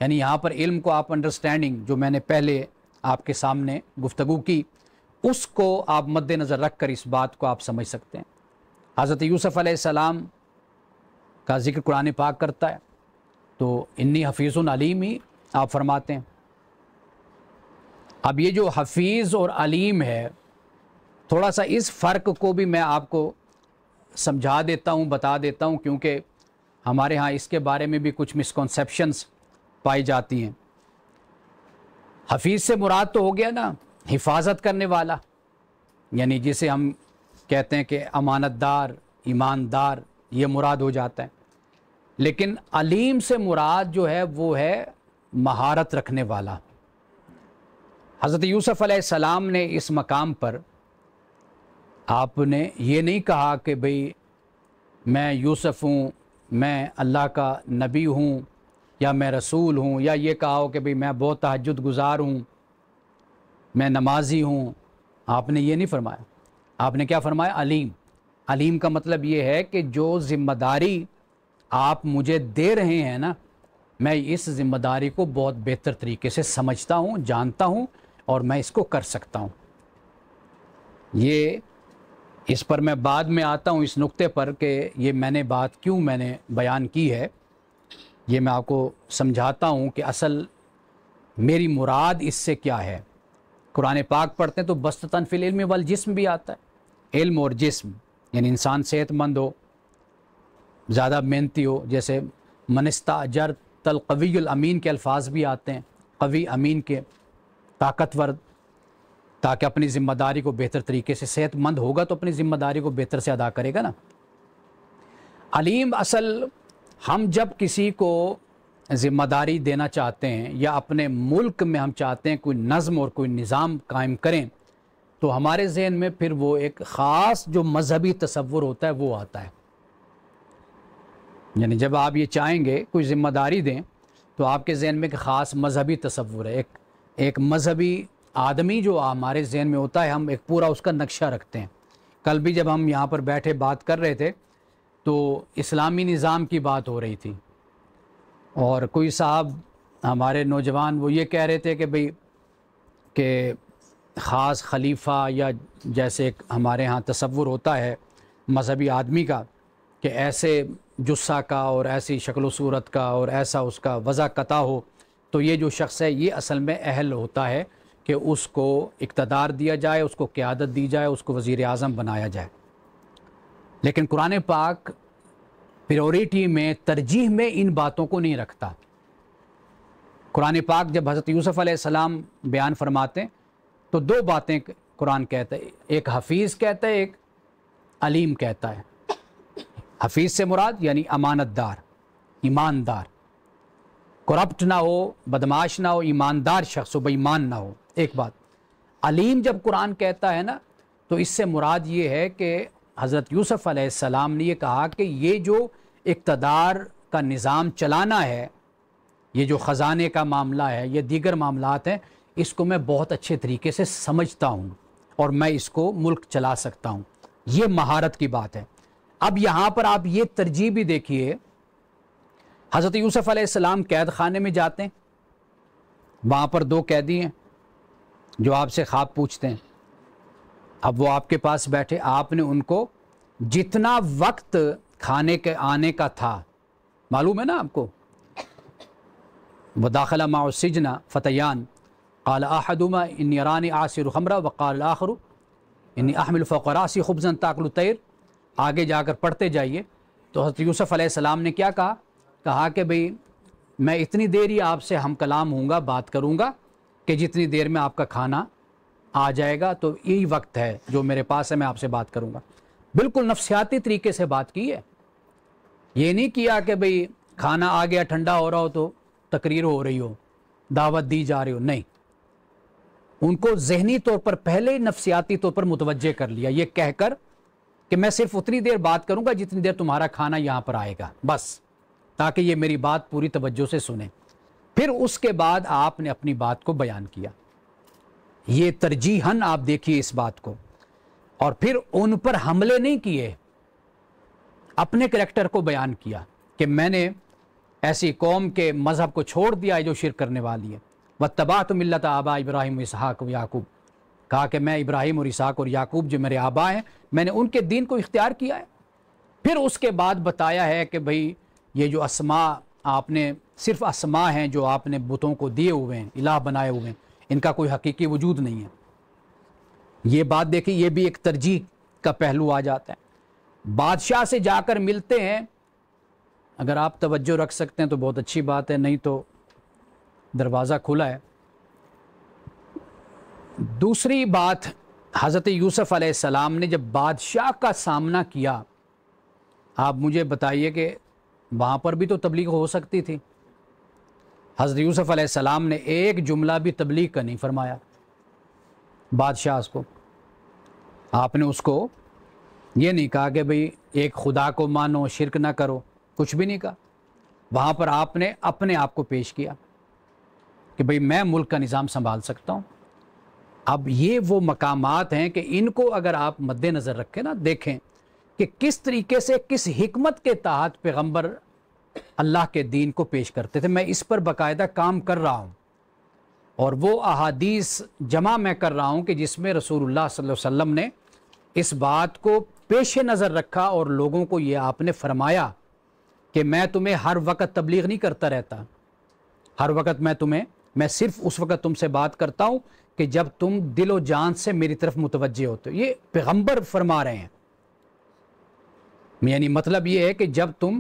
یعنی یہاں پر علم کو آپ انڈرسٹینڈنگ جو میں نے پہلے آپ کے سامنے گفتگو کی اس کو آپ مد نظر رکھ کر اس بات کو آپ سمجھ سکتے ہیں۔ حضرت یوسف علیہ السلام کا ذکر قرآن پاک کرتا ہے تو انی حفیظ علیم ہی آپ فرماتے ہیں۔ اب یہ جو حفیظ اور علیم ہے، تھوڑا سا اس فرق کو بھی میں آپ کو سمجھا دیتا ہوں، بتا دیتا ہوں، کیونکہ ہمارے ہاں اس کے بارے میں بھی کچھ مسکنسیپشنز پائی جاتی ہیں۔ حفیظ سے مراد تو ہو گیا نا حفاظت کرنے والا، یعنی جسے ہم کہتے ہیں کہ امانت دار، ایماندار، یہ مراد ہو جاتا ہے۔ لیکن علیم سے مراد جو ہے وہ ہے مہارت رکھنے والا۔ حضرت یوسف علیہ السلام نے اس مقام پر آپ نے یہ نہیں کہا کہ بھئی میں یوسف ہوں، میں اللہ کا نبی ہوں یا میں رسول ہوں، یا یہ کہا ہو کہ بھئی میں بہت تہجد گزار ہوں، میں نمازی ہوں. آپ نے یہ نہیں فرمایا. آپ نے کیا فرمایا؟ علیم. علیم کا مطلب یہ ہے کہ جو ذمہ داری آپ مجھے دے رہے ہیں نا، میں اس ذمہ داری کو بہت بہتر طریقے سے سمجھتا ہوں، جانتا ہوں، اور میں اس کو کر سکتا ہوں. یہ اس پر میں بعد میں آتا ہوں اس نقطے پر کہ یہ میں نے بات کیوں میں نے بیان کی ہے. یہ میں آپ کو سمجھاتا ہوں کہ اصل میری مراد اس سے کیا ہے. قرآن پاک پڑھتے ہیں تو بسطتاً فی العلم والجسم بھی آتا ہے. علم اور جسم، یعنی انسان صحت مند ہو، زیادہ محنتی ہو. جیسے من استاجر القوی الامین کے الفاظ بھی آتے ہیں، قوی امین کے، طاقتور، تاکہ اپنی ذمہ داری کو بہتر طریقے سے، صحت مند ہوگا تو اپنی ذمہ داری کو بہتر سے ادا کرے گا نا. علیم، اصل ہم جب کسی کو ذمہ داری دینا چاہتے ہیں یا اپنے ملک میں ہم چاہتے ہیں کوئی نظم اور کوئی نظام قائم کریں، تو ہمارے ذہن میں پھر وہ ایک خاص جو مذہبی تصور ہوتا ہے وہ آتا ہے. یعنی جب آپ یہ چاہیں گے کوئی ذمہ داری دیں تو آپ کے ذہن میں ایک خاص مذہبی تصور ہے، ایک مذہبی آدمی جو ہمارے ذہن میں ہوتا ہے، ہم ایک پورا اس کا نقشہ رکھتے ہیں. کل بھی جب ہم یہاں پر بیٹھے بات کر رہے تھے تو اسلامی نظام کی بات ہو رہی تھی، اور کوئی صاحب ہمارے نوجوان وہ یہ کہہ رہے تھے کہ بھئی کہ خاص خلیفہ، یا جیسے ایک ہمارے ہاں تصور ہوتا ہے مذہبی آدمی کا کہ ایسے جسہ کا اور ایسی شکل و صورت کا اور ایسا اس کا وضع قطع ہو، تو یہ جو شخص ہے یہ اصل میں اہل ہوتا ہے کہ اس کو اقتدار دیا جائے، اس کو قیادت دی جائے، اس کو وزیر اعظم بنایا جائے. لیکن قرآن پاک پریورٹی میں، ترجیح میں ان باتوں کو نہیں رکھتا. قرآن پاک جب حضرت یوسف علیہ السلام بیان فرماتے ہیں تو دو باتیں قرآن کہتا ہے، ایک حفیظ کہتا ہے، ایک علیم کہتا ہے. حفیظ سے مراد یعنی امانت دار، ایماندار، کرپٹ نہ ہو، بدماش نہ ہو، ایماندار شخص ہو، بے ایمان نہ ہو. ایک بات. علیم جب قرآن کہتا ہے نا تو اس سے مراد یہ ہے کہ حضرت یوسف علیہ السلام نے یہ کہا کہ یہ جو اقتدار کا نظام چلانا ہے، یہ جو خزانے کا معاملہ ہے، یہ دیگر معاملات ہیں، اس کو میں بہت اچھے طریقے سے سمجھتا ہوں اور میں اس کو ملک چلا سکتا ہوں. یہ مہارت کی بات ہے. اب یہاں پر آپ یہ ترجیح بھی دیکھیے، حضرت یوسف علیہ السلام قید خانے میں جاتے ہیں، وہاں پر دو قیدی ہیں جو آپ سے خواب پوچھتے ہیں. اب وہ آپ کے پاس بیٹھے، آپ نے ان کو جتنا وقت کھانے کے آنے کا تھا، معلوم ہے نا آپ کو، وَدَخَلَ مَعَ السِّجْنَ فَتَيَانِ قَالَ أَحَدُهُمَا إِنِّي أَرَانِي أَعْصِرُ خَمْرًا وَقَالَ الْآخَرُ إِنِّي أَحْمِلُ فَوْقَ رَأْسِي خُبْزًا تَأْكُلُ الطَّيْرُ. آگے جا کر پڑھتے جائیے. تو حضرت یوسف علیہ السلام نے کیا کہا کہ بھئی میں اتنی دیر ہی آپ سے ہم کلام ہوں گا، بات کروں گا، کہ جتنی دیر میں آپ کا کھانا آ جائے گا، تو یہی وقت ہے جو میرے پاس ہے، میں آپ سے بات کروں گا. بالکل نفسیاتی طریقے سے بات کی ہے. یہ نہیں کیا کہ بھئی کھانا آ گیا، ٹھنڈا ہو رہا ہو تو تقریر ہو رہی ہو، دعوت دی جا رہی ہو. نہیں، ان کو ذہنی طور پر پہلے نفسیاتی طور پر متوجہ کر لیا، یہ کہہ کر کہ میں صرف اتنی دیر بات کروں گا جتنی دیر تمہارا کھانا یہاں پر آئے گا، بس، تاکہ یہ میری بات پوری توجہ سے سنیں. پھر اس کے بعد آپ نے اپنی بات کو بیان کیا. یہ ترجیحاً آپ دیکھیے اس بات کو. اور پھر ان پر حملے نہیں کیے، اپنے کریکٹر کو بیان کیا کہ میں نے ایسی قوم کے مذہب کو چھوڑ دیا ہے جو شرک کرنے والی ہے. وَاتَّبَعْتُ مِلَّةَ آبَاءِ إِبْرَاهِيمَ وَإِسْحَاقَ وَيَعْقُوبَ. کہا کہ میں ابراہیم اور اسحاق اور یعقوب جو میرے آبا ہیں، میں نے ان کے دین کو اختیار کیا ہے. پھر اس کے بعد بتایا ہے کہ بھئی یہ جو اسماء آپ نے، صرف اسماء ہیں جو آپ نے بتوں کو دیے ہوئے ہیں، الہ بنائے ہوئے ہیں، ان کا کوئی حقیقی وجود نہیں ہے. یہ بات دیکھیں، یہ بھی ایک ترجیح کا پہلو آ جاتا ہے. بادشاہ سے جا کر ملتے ہیں، اگر آپ توجہ رکھ سکتے ہیں تو بہت اچھی بات ہے، نہیں تو دروازہ کھلا ہے. دوسری بات، حضرت یوسف علیہ السلام نے جب بادشاہ کا سامنا کیا، آپ مجھے بتائیے کہ وہاں پر بھی تو تبلیغ ہو سکتی تھی. حضرت یوسف علیہ السلام نے ایک جملہ بھی تبلیغ کا نہیں فرمایا بادشاہ کو. آپ نے اس کو یہ نہیں کہا کہ بھئی ایک خدا کو مانو، شرک نہ کرو، کچھ بھی نہیں کہا. وہاں پر آپ نے اپنے آپ کو پیش کیا کہ بھئی میں ملک کا نظام سنبھال سکتا ہوں۔ اب یہ وہ مقامات ہیں کہ ان کو اگر آپ مد نظر رکھیں نا، دیکھیں کہ کس طریقے سے کس حکمت کے تحت پیغمبر اللہ کے دین کو پیش کرتے تھے۔ میں اس پر باقاعدہ کام کر رہا ہوں، اور وہ احادیث جمع میں کر رہا ہوں کہ جس میں رسول اللہ صلی اللہ علیہ وسلم نے اس بات کو پیش نظر رکھا، اور لوگوں کو یہ آپ نے فرمایا کہ میں تمہیں ہر وقت تبلیغ نہیں کرتا رہتا، ہر وقت میں صرف اس وقت تم سے بات کرتا ہوں کہ جب تم دل و جان سے میری طرف متوجہ ہوتے ہو۔ یہ پیغمبر فرما رہے ہیں، یعنی مطلب یہ ہے کہ جب تم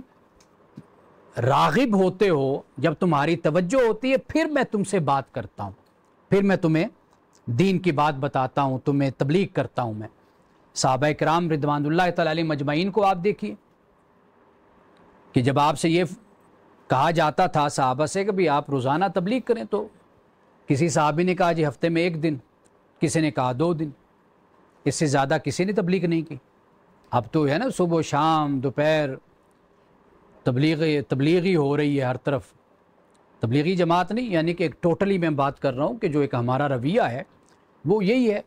راغب ہوتے ہو، جب تمہاری توجہ ہوتی ہے، پھر میں تم سے بات کرتا ہوں، پھر میں تمہیں دین کی بات بتاتا ہوں، تمہیں تبلیغ کرتا ہوں۔ میں صحابہ کرام رضوان اللہ تعالی علیہ مجمعین کو آپ دیکھیے کہ جب آپ سے یہ کہا جاتا تھا صحابہ سے کہ بھی آپ روزانہ تبلیغ کریں، تو کسی صحابی نے کہا جی ہفتے میں 1 دن، کسی نے کہا 2 دن، اس سے زیادہ کسی نے تبلیغ نہیں کی۔ اب تو ہے نا صبح و شام دوپہر تبلیغی ہو رہی ہے ہر طرف۔ تبلیغی جماعت نہیں، یعنی کہ ایک ٹوٹلی میں بات کر رہا ہوں کہ جو ایک ہمارا رویہ ہے وہ یہی ہے،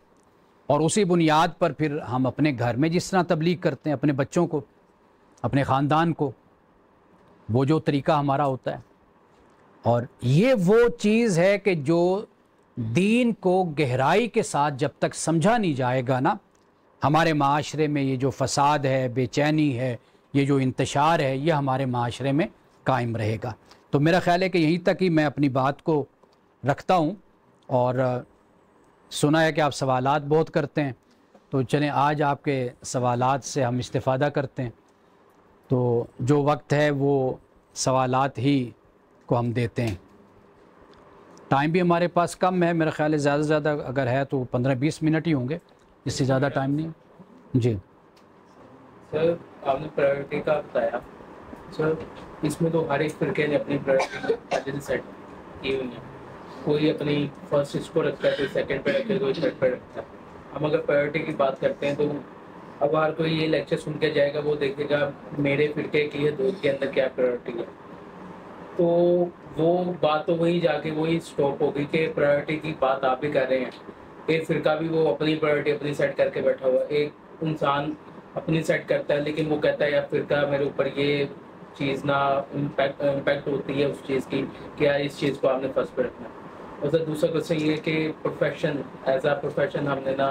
اور اسی بنیاد پر پھر ہم اپنے گھر میں جس طرح تبلیغ کرتے ہیں اپنے بچوں کو، اپنے خاندان کو، وہ جو طریقہ ہمارا ہوتا ہے۔ اور یہ وہ چیز ہے کہ جو دین کو گہرائی کے ساتھ جب تک سمجھا نہیں جائے گا نا، ہمارے معاشرے میں یہ جو فساد ہے، بے چینی ہے، یہ جو انتشار ہے، یہ ہمارے معاشرے میں قائم رہے گا۔ تو میرا خیال ہے کہ یہیں تک ہی میں اپنی بات کو رکھتا ہوں، اور سنا ہے کہ آپ سوالات بہت کرتے ہیں، تو چلیں آج آپ کے سوالات سے ہم استفادہ کرتے ہیں۔ تو جو وقت ہے وہ سوالات ہی کو ہم دیتے ہیں۔ ٹائم بھی ہمارے پاس کم ہے، میرا خیال ہے زیادہ سے زیادہ اگر ہے تو 15-20 منٹ ہی ہوں گے، اس سے زیادہ ٹائم نہیں ہے۔ جی سر، آپ نے پرائیورٹی کا بتایا، سر اس میں تو ہر ایک فرقے نے اپنی پرائیورٹی پہلے سے سیٹ کی ہوئی ہیں، کوئی اپنی فرسٹ اس کو رکھتا ہے، کوئی سیکنڈ پہ رکھتا ہے، کوئی تھرڈ پہ رکھتا ہے۔ ہم اگر پرائیورٹی کی بات کرتے ہیں تو اب ہر کوئی یہ لیکچر سن کے جائے گا، وہ دیکھے گا میرے فرقے کی ہے دوست کے اندر کیا پرائیورٹی ہے، تو وہ بات تو وہی جا کے وہی اسٹاپ ہوگی کہ پرائیورٹی کی بات آپ بھی کر رہے ہیں، ایک فرقہ بھی وہ اپنی پرائیورٹی اپنی سیٹ کر کے بیٹھا ہوا ہے، ایک انسان اپنی سیٹ کرتا ہے لیکن وہ کہتا ہے یا فرقہ میرے اوپر یہ چیز نہ امپیکٹ ہوتی ہے اس چیز کی کہ یار اس چیز کو آپ نے فرسٹ پہ رکھنا ہے۔ اور سر دوسرا کوشچن یہ ہے کہ پروفیشن، ایز اے پروفیشن ہم نے نا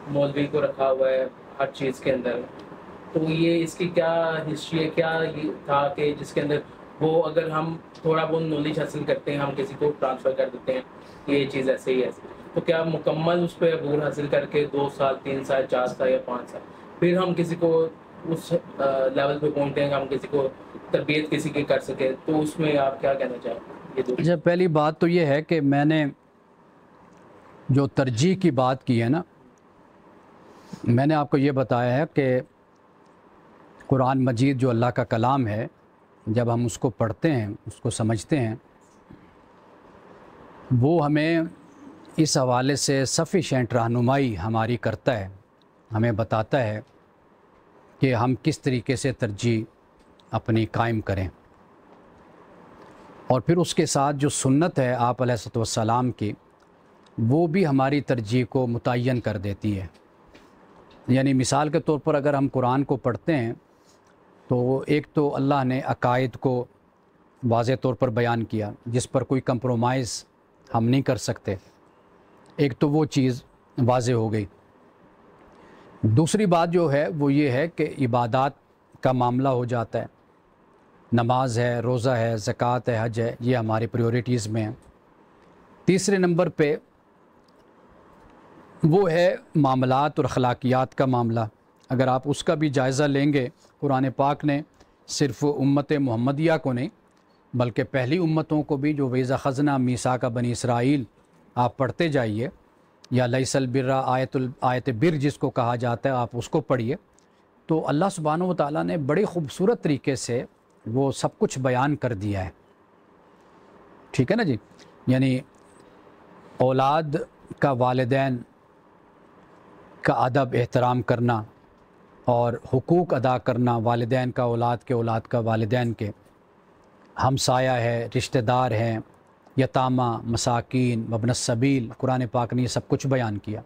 مولوی کو رکھا ہوا ہے ہر چیز کے اندر، تو یہ اس کی کیا ہسٹری ہے، کیا یہ تھا کہ جس کے اندر وہ اگر ہم تھوڑا بہت نالج حاصل کرتے ہیں، ہم کسی کو ٹرانسفر کر دیتے ہیں کہ یہ چیز ایسے ہی ایسے، تو کیا مکمل اس پہ عبور حاصل کر کے 2 سال 3 سال 4 سال یا 5 سال پھر ہم کسی کو اس لیول پہ پہنچتے ہیں کہ ہم کسی کو تربیت کسی کی کر سکیں، تو اس میں آپ کیا کہنا چاہیں گے؟ یہ دو اچھا، پہلی بات تو یہ ہے کہ میں نے جو ترجیح کی بات کی ہے نا، میں نے آپ کو یہ بتایا ہے کہ قرآن مجید جو اللہ کا کلام ہے، جب ہم اس کو پڑھتے ہیں، اس کو سمجھتے ہیں، وہ ہمیں اس حوالے سے سفیشینٹ رہنمائی ہماری کرتا ہے، ہمیں بتاتا ہے کہ ہم کس طریقے سے ترجیح اپنی قائم کریں، اور پھر اس کے ساتھ جو سنت ہے آپ علیہ الصلوۃ والسلام کی، وہ بھی ہماری ترجیح کو متعین کر دیتی ہے۔ یعنی مثال کے طور پر اگر ہم قرآن کو پڑھتے ہیں تو ایک تو اللہ نے عقائد کو واضح طور پر بیان کیا جس پر کوئی کمپرومائز ہم نہیں کر سکتے، ایک تو وہ چیز واضح ہو گئی۔ دوسری بات جو ہے وہ یہ ہے کہ عبادات کا معاملہ ہو جاتا ہے، نماز ہے، روزہ ہے، زکوٰۃ ہے، حج ہے، یہ ہماری پریورٹیز میں ہیں۔ تیسرے نمبر پہ وہ ہے معاملات اور اخلاقیات کا معاملہ۔ اگر آپ اس کا بھی جائزہ لیں گے، قرآن پاک نے صرف امت محمدیہ کو نہیں بلکہ پہلی امتوں کو بھی، جو وَإِذَا أَخَذْنَا مِيثَاقَ بَنِي اسرائیل آپ پڑھتے جائیے، یا لَيْسَ الْبِرَّ آیت بر جس کو کہا جاتا ہے، آپ اس کو پڑھیے، تو اللہ سبحانہ و تعالیٰ نے بڑے خوبصورت طریقے سے وہ سب کچھ بیان کر دیا ہے۔ ٹھیک ہے نا جی؟ یعنی اولاد کا والدین کا ادب احترام کرنا اور حقوق ادا کرنا، والدین کا اولاد کے، اولاد کا والدین کے، ہمسایہ ہے، رشتہ دار ہیں، یتامہ، مساکین، مبن السبیل، قرآن پاک نے یہ سب کچھ بیان کیا۔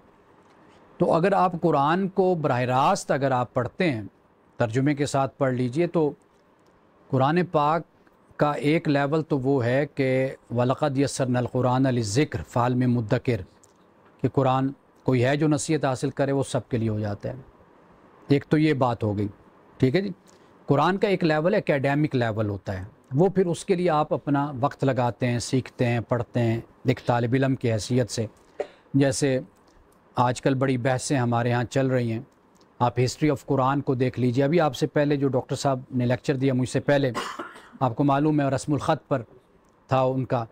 تو اگر آپ قرآن کو براہ راست اگر آپ پڑھتے ہیں، ترجمے کے ساتھ پڑھ لیجئے، تو قرآن پاک کا ایک لیول تو وہ ہے کہ وَلَقَدْ يَسَّرْنَا الْقُرْآنَ لِلذِّكْرِ فَهَلْ مِن مُدَّكِرٍ، کہ قرآن کوئی ہے جو نصیحت حاصل کرے، وہ سب کے لیے ہو جاتا ہے۔ ایک تو یہ بات ہو گئی، ٹھیک ہے جی۔ قرآن کا ایک لیول اکیڈیمک لیول ہوتا ہے، وہ پھر اس کے لیے آپ اپنا وقت لگاتے ہیں، سیکھتے ہیں، پڑھتے ہیں ایک طالب علم کی حیثیت سے۔ جیسے آج کل بڑی بحثیں ہمارے ہاں چل رہی ہیں، آپ ہسٹری آف قرآن کو دیکھ لیجئے۔ ابھی آپ سے پہلے جو ڈاکٹر صاحب نے لیکچر دیا مجھ سے پہلے، آپ کو معلوم ہے رسم الخط پر تھا ان کا۔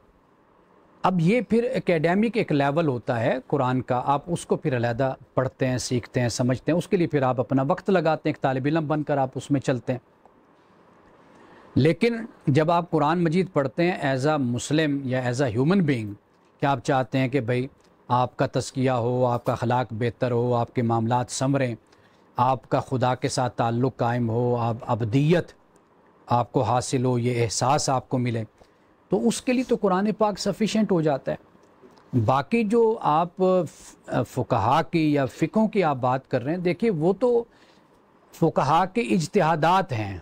اب یہ پھر اکیڈیمک ایک لیول ہوتا ہے قرآن کا، آپ اس کو پھر علیحدہ پڑھتے ہیں، سیکھتے ہیں، سمجھتے ہیں، اس کے لیے پھر آپ اپنا وقت لگاتے ہیں، ایک طالب علم بن کر آپ اس میں چلتے ہیں۔ لیکن جب آپ قرآن مجید پڑھتے ہیں ایز اے مسلم یا ایز اے ہیومن بینگ، کہ آپ چاہتے ہیں کہ بھئی آپ کا تزکیہ ہو، آپ کا اخلاق بہتر ہو، آپ کے معاملات سنوریں، آپ کا خدا کے ساتھ تعلق قائم ہو، آپ ابدیت آپ کو حاصل ہو، یہ احساس آپ کو ملے، تو اس کے لیے تو قرآن پاک سفیشینٹ ہو جاتا ہے۔ باقی جو آپ فقہا کی یا فقہوں کی آپ بات کر رہے ہیں، دیکھیے وہ تو فقہا کے اجتہادات ہیں،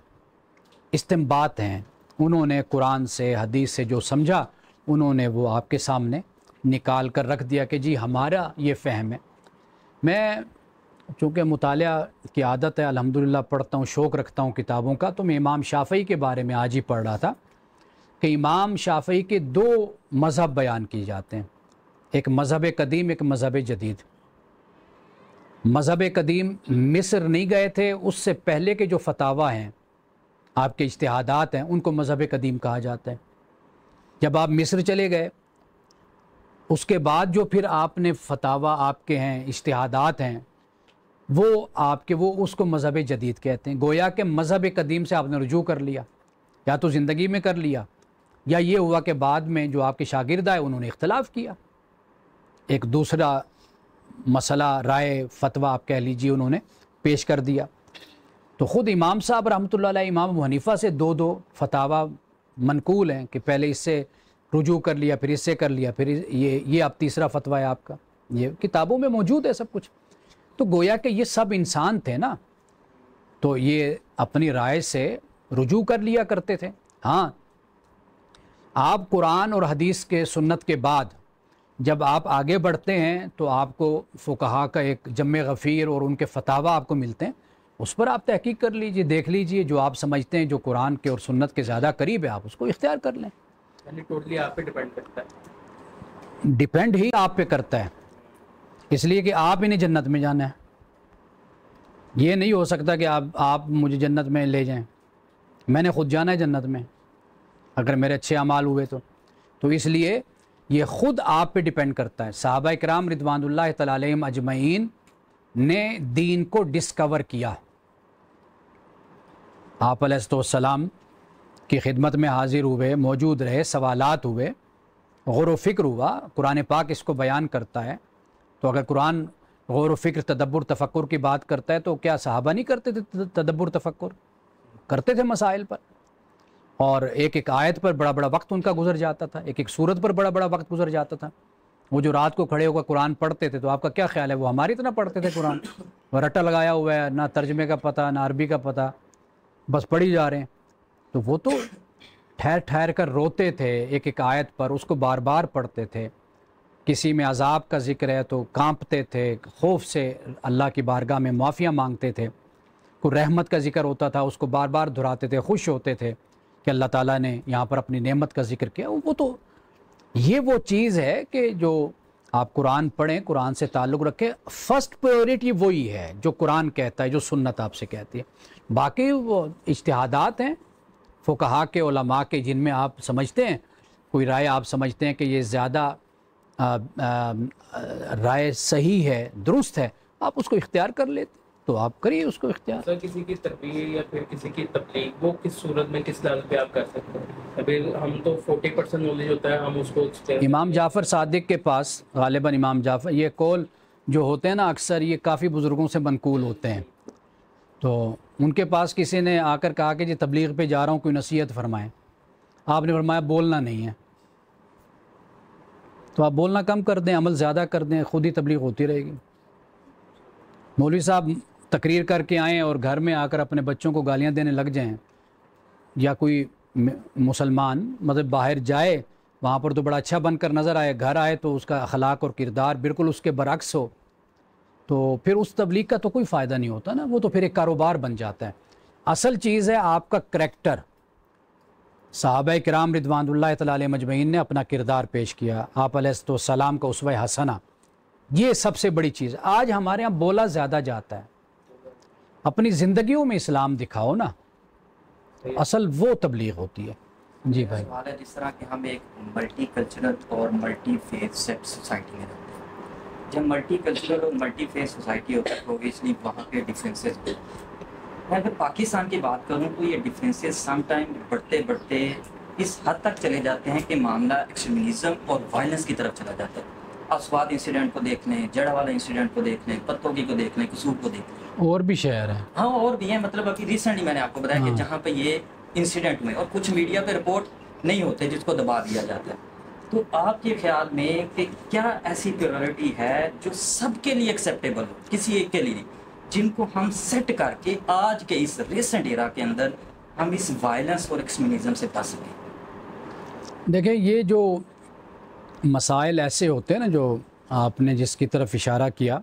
استنباط ہیں، انہوں نے قرآن سے حدیث سے جو سمجھا انہوں نے وہ آپ کے سامنے نکال کر رکھ دیا کہ جی ہمارا یہ فہم ہے۔ میں چونکہ مطالعہ کی عادت ہے، الحمدللہ پڑھتا ہوں، شوق رکھتا ہوں کتابوں کا، تو میں امام شافعی کے بارے میں آج ہی پڑھ رہا تھا کہ امام شافعی کے دو مذہب بیان کیے جاتے ہیں، ایک مذہب قدیم، ایک مذہب جدید۔ مذہب قدیم مصر نہیں گئے تھے، اس سے پہلے کے جو فتاویٰ ہیں، آپ کے اجتہادات ہیں، ان کو مذہب قدیم کہا جاتا ہے۔ جب آپ مصر چلے گئے، اس کے بعد جو پھر آپ نے فتاویٰ آپ کے ہیں، اجتہادات ہیں، وہ آپ کے وہ اس کو مذہب جدید کہتے ہیں۔ گویا کہ مذہب قدیم سے آپ نے رجوع کر لیا، یا تو زندگی میں کر لیا، یا یہ ہوا کہ بعد میں جو آپ کے شاگرد آئے انہوں نے اختلاف کیا، ایک دوسرا مسئلہ، رائے، فتویٰ آپ کہہ لیجیے، انہوں نے پیش کر دیا۔ تو خود امام صاحب رحمۃ اللہ علیہ، امام ابو حنیفہ سے دو فتاویٰ منقول ہیں کہ پہلے اس سے رجوع کر لیا، پھر اس سے کر لیا، پھر یہ اب تیسرا فتویٰ ہے آپ کا، یہ کتابوں میں موجود ہے سب کچھ۔ تو گویا کہ یہ سب انسان تھے نا، تو یہ اپنی رائے سے رجوع کر لیا کرتے تھے۔ ہاں، آپ قرآن اور حدیث کے سنت کے بعد جب آپ آگے بڑھتے ہیں تو آپ کو فقہا کا ایک جمع غفیر اور ان کے فتاویٰ آپ کو ملتے ہیں، اس پر آپ تحقیق کر لیجئے، دیکھ لیجئے، جو آپ سمجھتے ہیں جو قرآن کے اور سنت کے زیادہ قریب ہے، آپ اس کو اختیار کر لیں۔ یعنی ٹوٹلی آپ پہ ڈیپینڈ کرتا ہے، ڈیپینڈ ہی آپ پہ کرتا ہے، اس لیے کہ آپ انہیں جنت میں جانا ہے۔ یہ نہیں ہو سکتا کہ آپ مجھے جنت میں لے جائیں، میں نے خود جانا ہے جنت میں اگر میرے اچھے اعمال ہوئے تو اس لیے یہ خود آپ پہ ڈیپینڈ کرتا ہے۔ صحابہ کرام رضوان اللہ تعالی علیہم اجمعین نے دین کو ڈسکور کیا، آپ علیہ السلام کی خدمت میں حاضر ہوئے، موجود رہے، سوالات ہوئے، غور و فکر ہوا، قرآن پاک اس کو بیان کرتا ہے۔ تو اگر قرآن غور و فکر، تدبر، تفکر کی بات کرتا ہے تو کیا صحابہ نہیں کرتے تھے تدبر، تفکر؟ کرتے تھے مسائل پر، اور ایک ایک آیت پر بڑا بڑا وقت ان کا گزر جاتا تھا، ایک ایک سورت پر بڑا بڑا وقت گزر جاتا تھا۔ وہ جو رات کو کھڑے ہو کر قرآن پڑھتے تھے تو آپ کا کیا خیال ہے وہ ہماری طرح پڑھتے تھے قرآن؟ وہ رٹا لگایا ہوا ہے، نہ ترجمے کا پتہ، نہ عربی کا پتہ، بس پڑھی جا رہے ہیں۔ تو وہ تو ٹھہر ٹھہر کر روتے تھے ایک ایک آیت پر، اس کو بار بار پڑھتے تھے۔ کسی میں عذاب کا ذکر ہے تو کانپتے تھے، خوف سے اللہ کی بارگاہ میں معافیاں مانگتے تھے۔ کوئی رحمت کا ذکر ہوتا تھا، اس کو بار بار دہراتے تھے، خوش ہوتے تھے کہ اللہ تعالیٰ نے یہاں پر اپنی نعمت کا ذکر کیا۔ وہ تو یہ وہ چیز ہے کہ جو آپ قرآن پڑھیں، قرآن سے تعلق رکھیں، فرسٹ پریورٹی وہی ہے جو قرآن کہتا ہے، جو سنت آپ سے کہتی ہے۔ باقی وہ اجتہادات ہیں فقہا کے، علماء کے، جن میں آپ سمجھتے ہیں کوئی رائے آپ سمجھتے ہیں کہ یہ زیادہ رائے صحیح ہے، درست ہے، آپ اس کو اختیار کر لیتے تو آپ کریے اس کو اختیار۔ سر کسی کی تربیت یا پھر کسی کی تبلیغ وہ کس صورت میں، کس لیول پہ آپ کر سکتے ہیں؟ ابھی ہم تو 40% نالج ہوتا ہے، ہم اس کو امام جعفر صادق کے پاس غالباً امام جعفر، یہ قول جو ہوتے ہیں نا اکثر یہ کافی بزرگوں سے منقول ہوتے ہیں، تو ان کے پاس کسی نے آ کر کہا کہ جی تبلیغ پہ جا رہا ہوں، کوئی نصیحت فرمائیں۔ آپ نے فرمایا بولنا نہیں ہے، تو آپ بولنا کم کر دیں، عمل زیادہ کر دیں، خود ہی تبلیغ ہوتی رہے گی۔ مولوی صاحب تقریر کر کے آئیں اور گھر میں آ کر اپنے بچوں کو گالیاں دینے لگ جائیں، یا کوئی مسلمان مطلب باہر جائے وہاں پر تو بڑا اچھا بن کر نظر آئے، گھر آئے تو اس کا اخلاق اور کردار بالکل اس کے برعکس ہو، تو پھر اس تبلیغ کا تو کوئی فائدہ نہیں ہوتا نا، وہ تو پھر ایک کاروبار بن جاتا ہے۔ اصل چیز ہے آپ کا کریکٹر۔ صحابہ کرام رضوان اللہ تعالی علیہ مجمعین نے اپنا کردار پیش کیا، آپ علیہ السلام کا اسوہ حسنہ، یہ سب سے بڑی چیز۔ آج ہمارے ہاں بولا زیادہ جاتا ہے، اپنی زندگیوں میں اسلام دکھاؤ نا، اصل وہ تبلیغ ہوتی ہے۔ جی بھائی۔ سوال ہے جس طرح کہ ہم ایک ملٹی کلچرل اور ملٹی فیتھ سیٹ سوسائٹی میں رہتے ہیں، جب ملٹی کلچرل اور ملٹی فیتھ سوسائٹی ہوتا ہے تو اوبیسلی وہاں کے ڈفرینسز بھی، میں اگر پاکستان کی بات کروں تو یہ ڈفرینسز سم ٹائم بڑھتے بڑھتے اس حد تک چلے جاتے ہیں کہ معاملہ ایکسٹریمزم اور وائلنس کی طرف چلا جاتا ہے۔ آپ سوات انسیڈنٹ کو دیکھ لیں، جڑا والا انسیڈنٹ کو دیکھ لیں، پتوکی کو دیکھ لیں، قصور کو دیکھ لیں، اور بھی شہر ہیں، ہاں اور بھی ہیں، مطلب ابھی ریسنٹلی میں نے آپ کو بتایا کہ جہاں پہ یہ انسیڈنٹ ہوئے اور کچھ میڈیا پہ رپورٹ نہیں ہوتے جس کو دبا دیا جاتا ہے۔ تو آپ کے خیال میں کہ کیا ایسی پیورٹی ہے جو سب کے لیے ایکسیپٹیبل ہو، کسی ایک کے لیے نہیں، جن کو ہم سیٹ کر کے آج کے اس ریسنٹ ایرا کے اندر ہم اس وائلنس اور ایکسٹریمزم سے بچ سکیں؟ دیکھیں یہ جو مسائل ایسے ہوتے ہیں نا جو آپ نے جس کی طرف اشارہ کیا،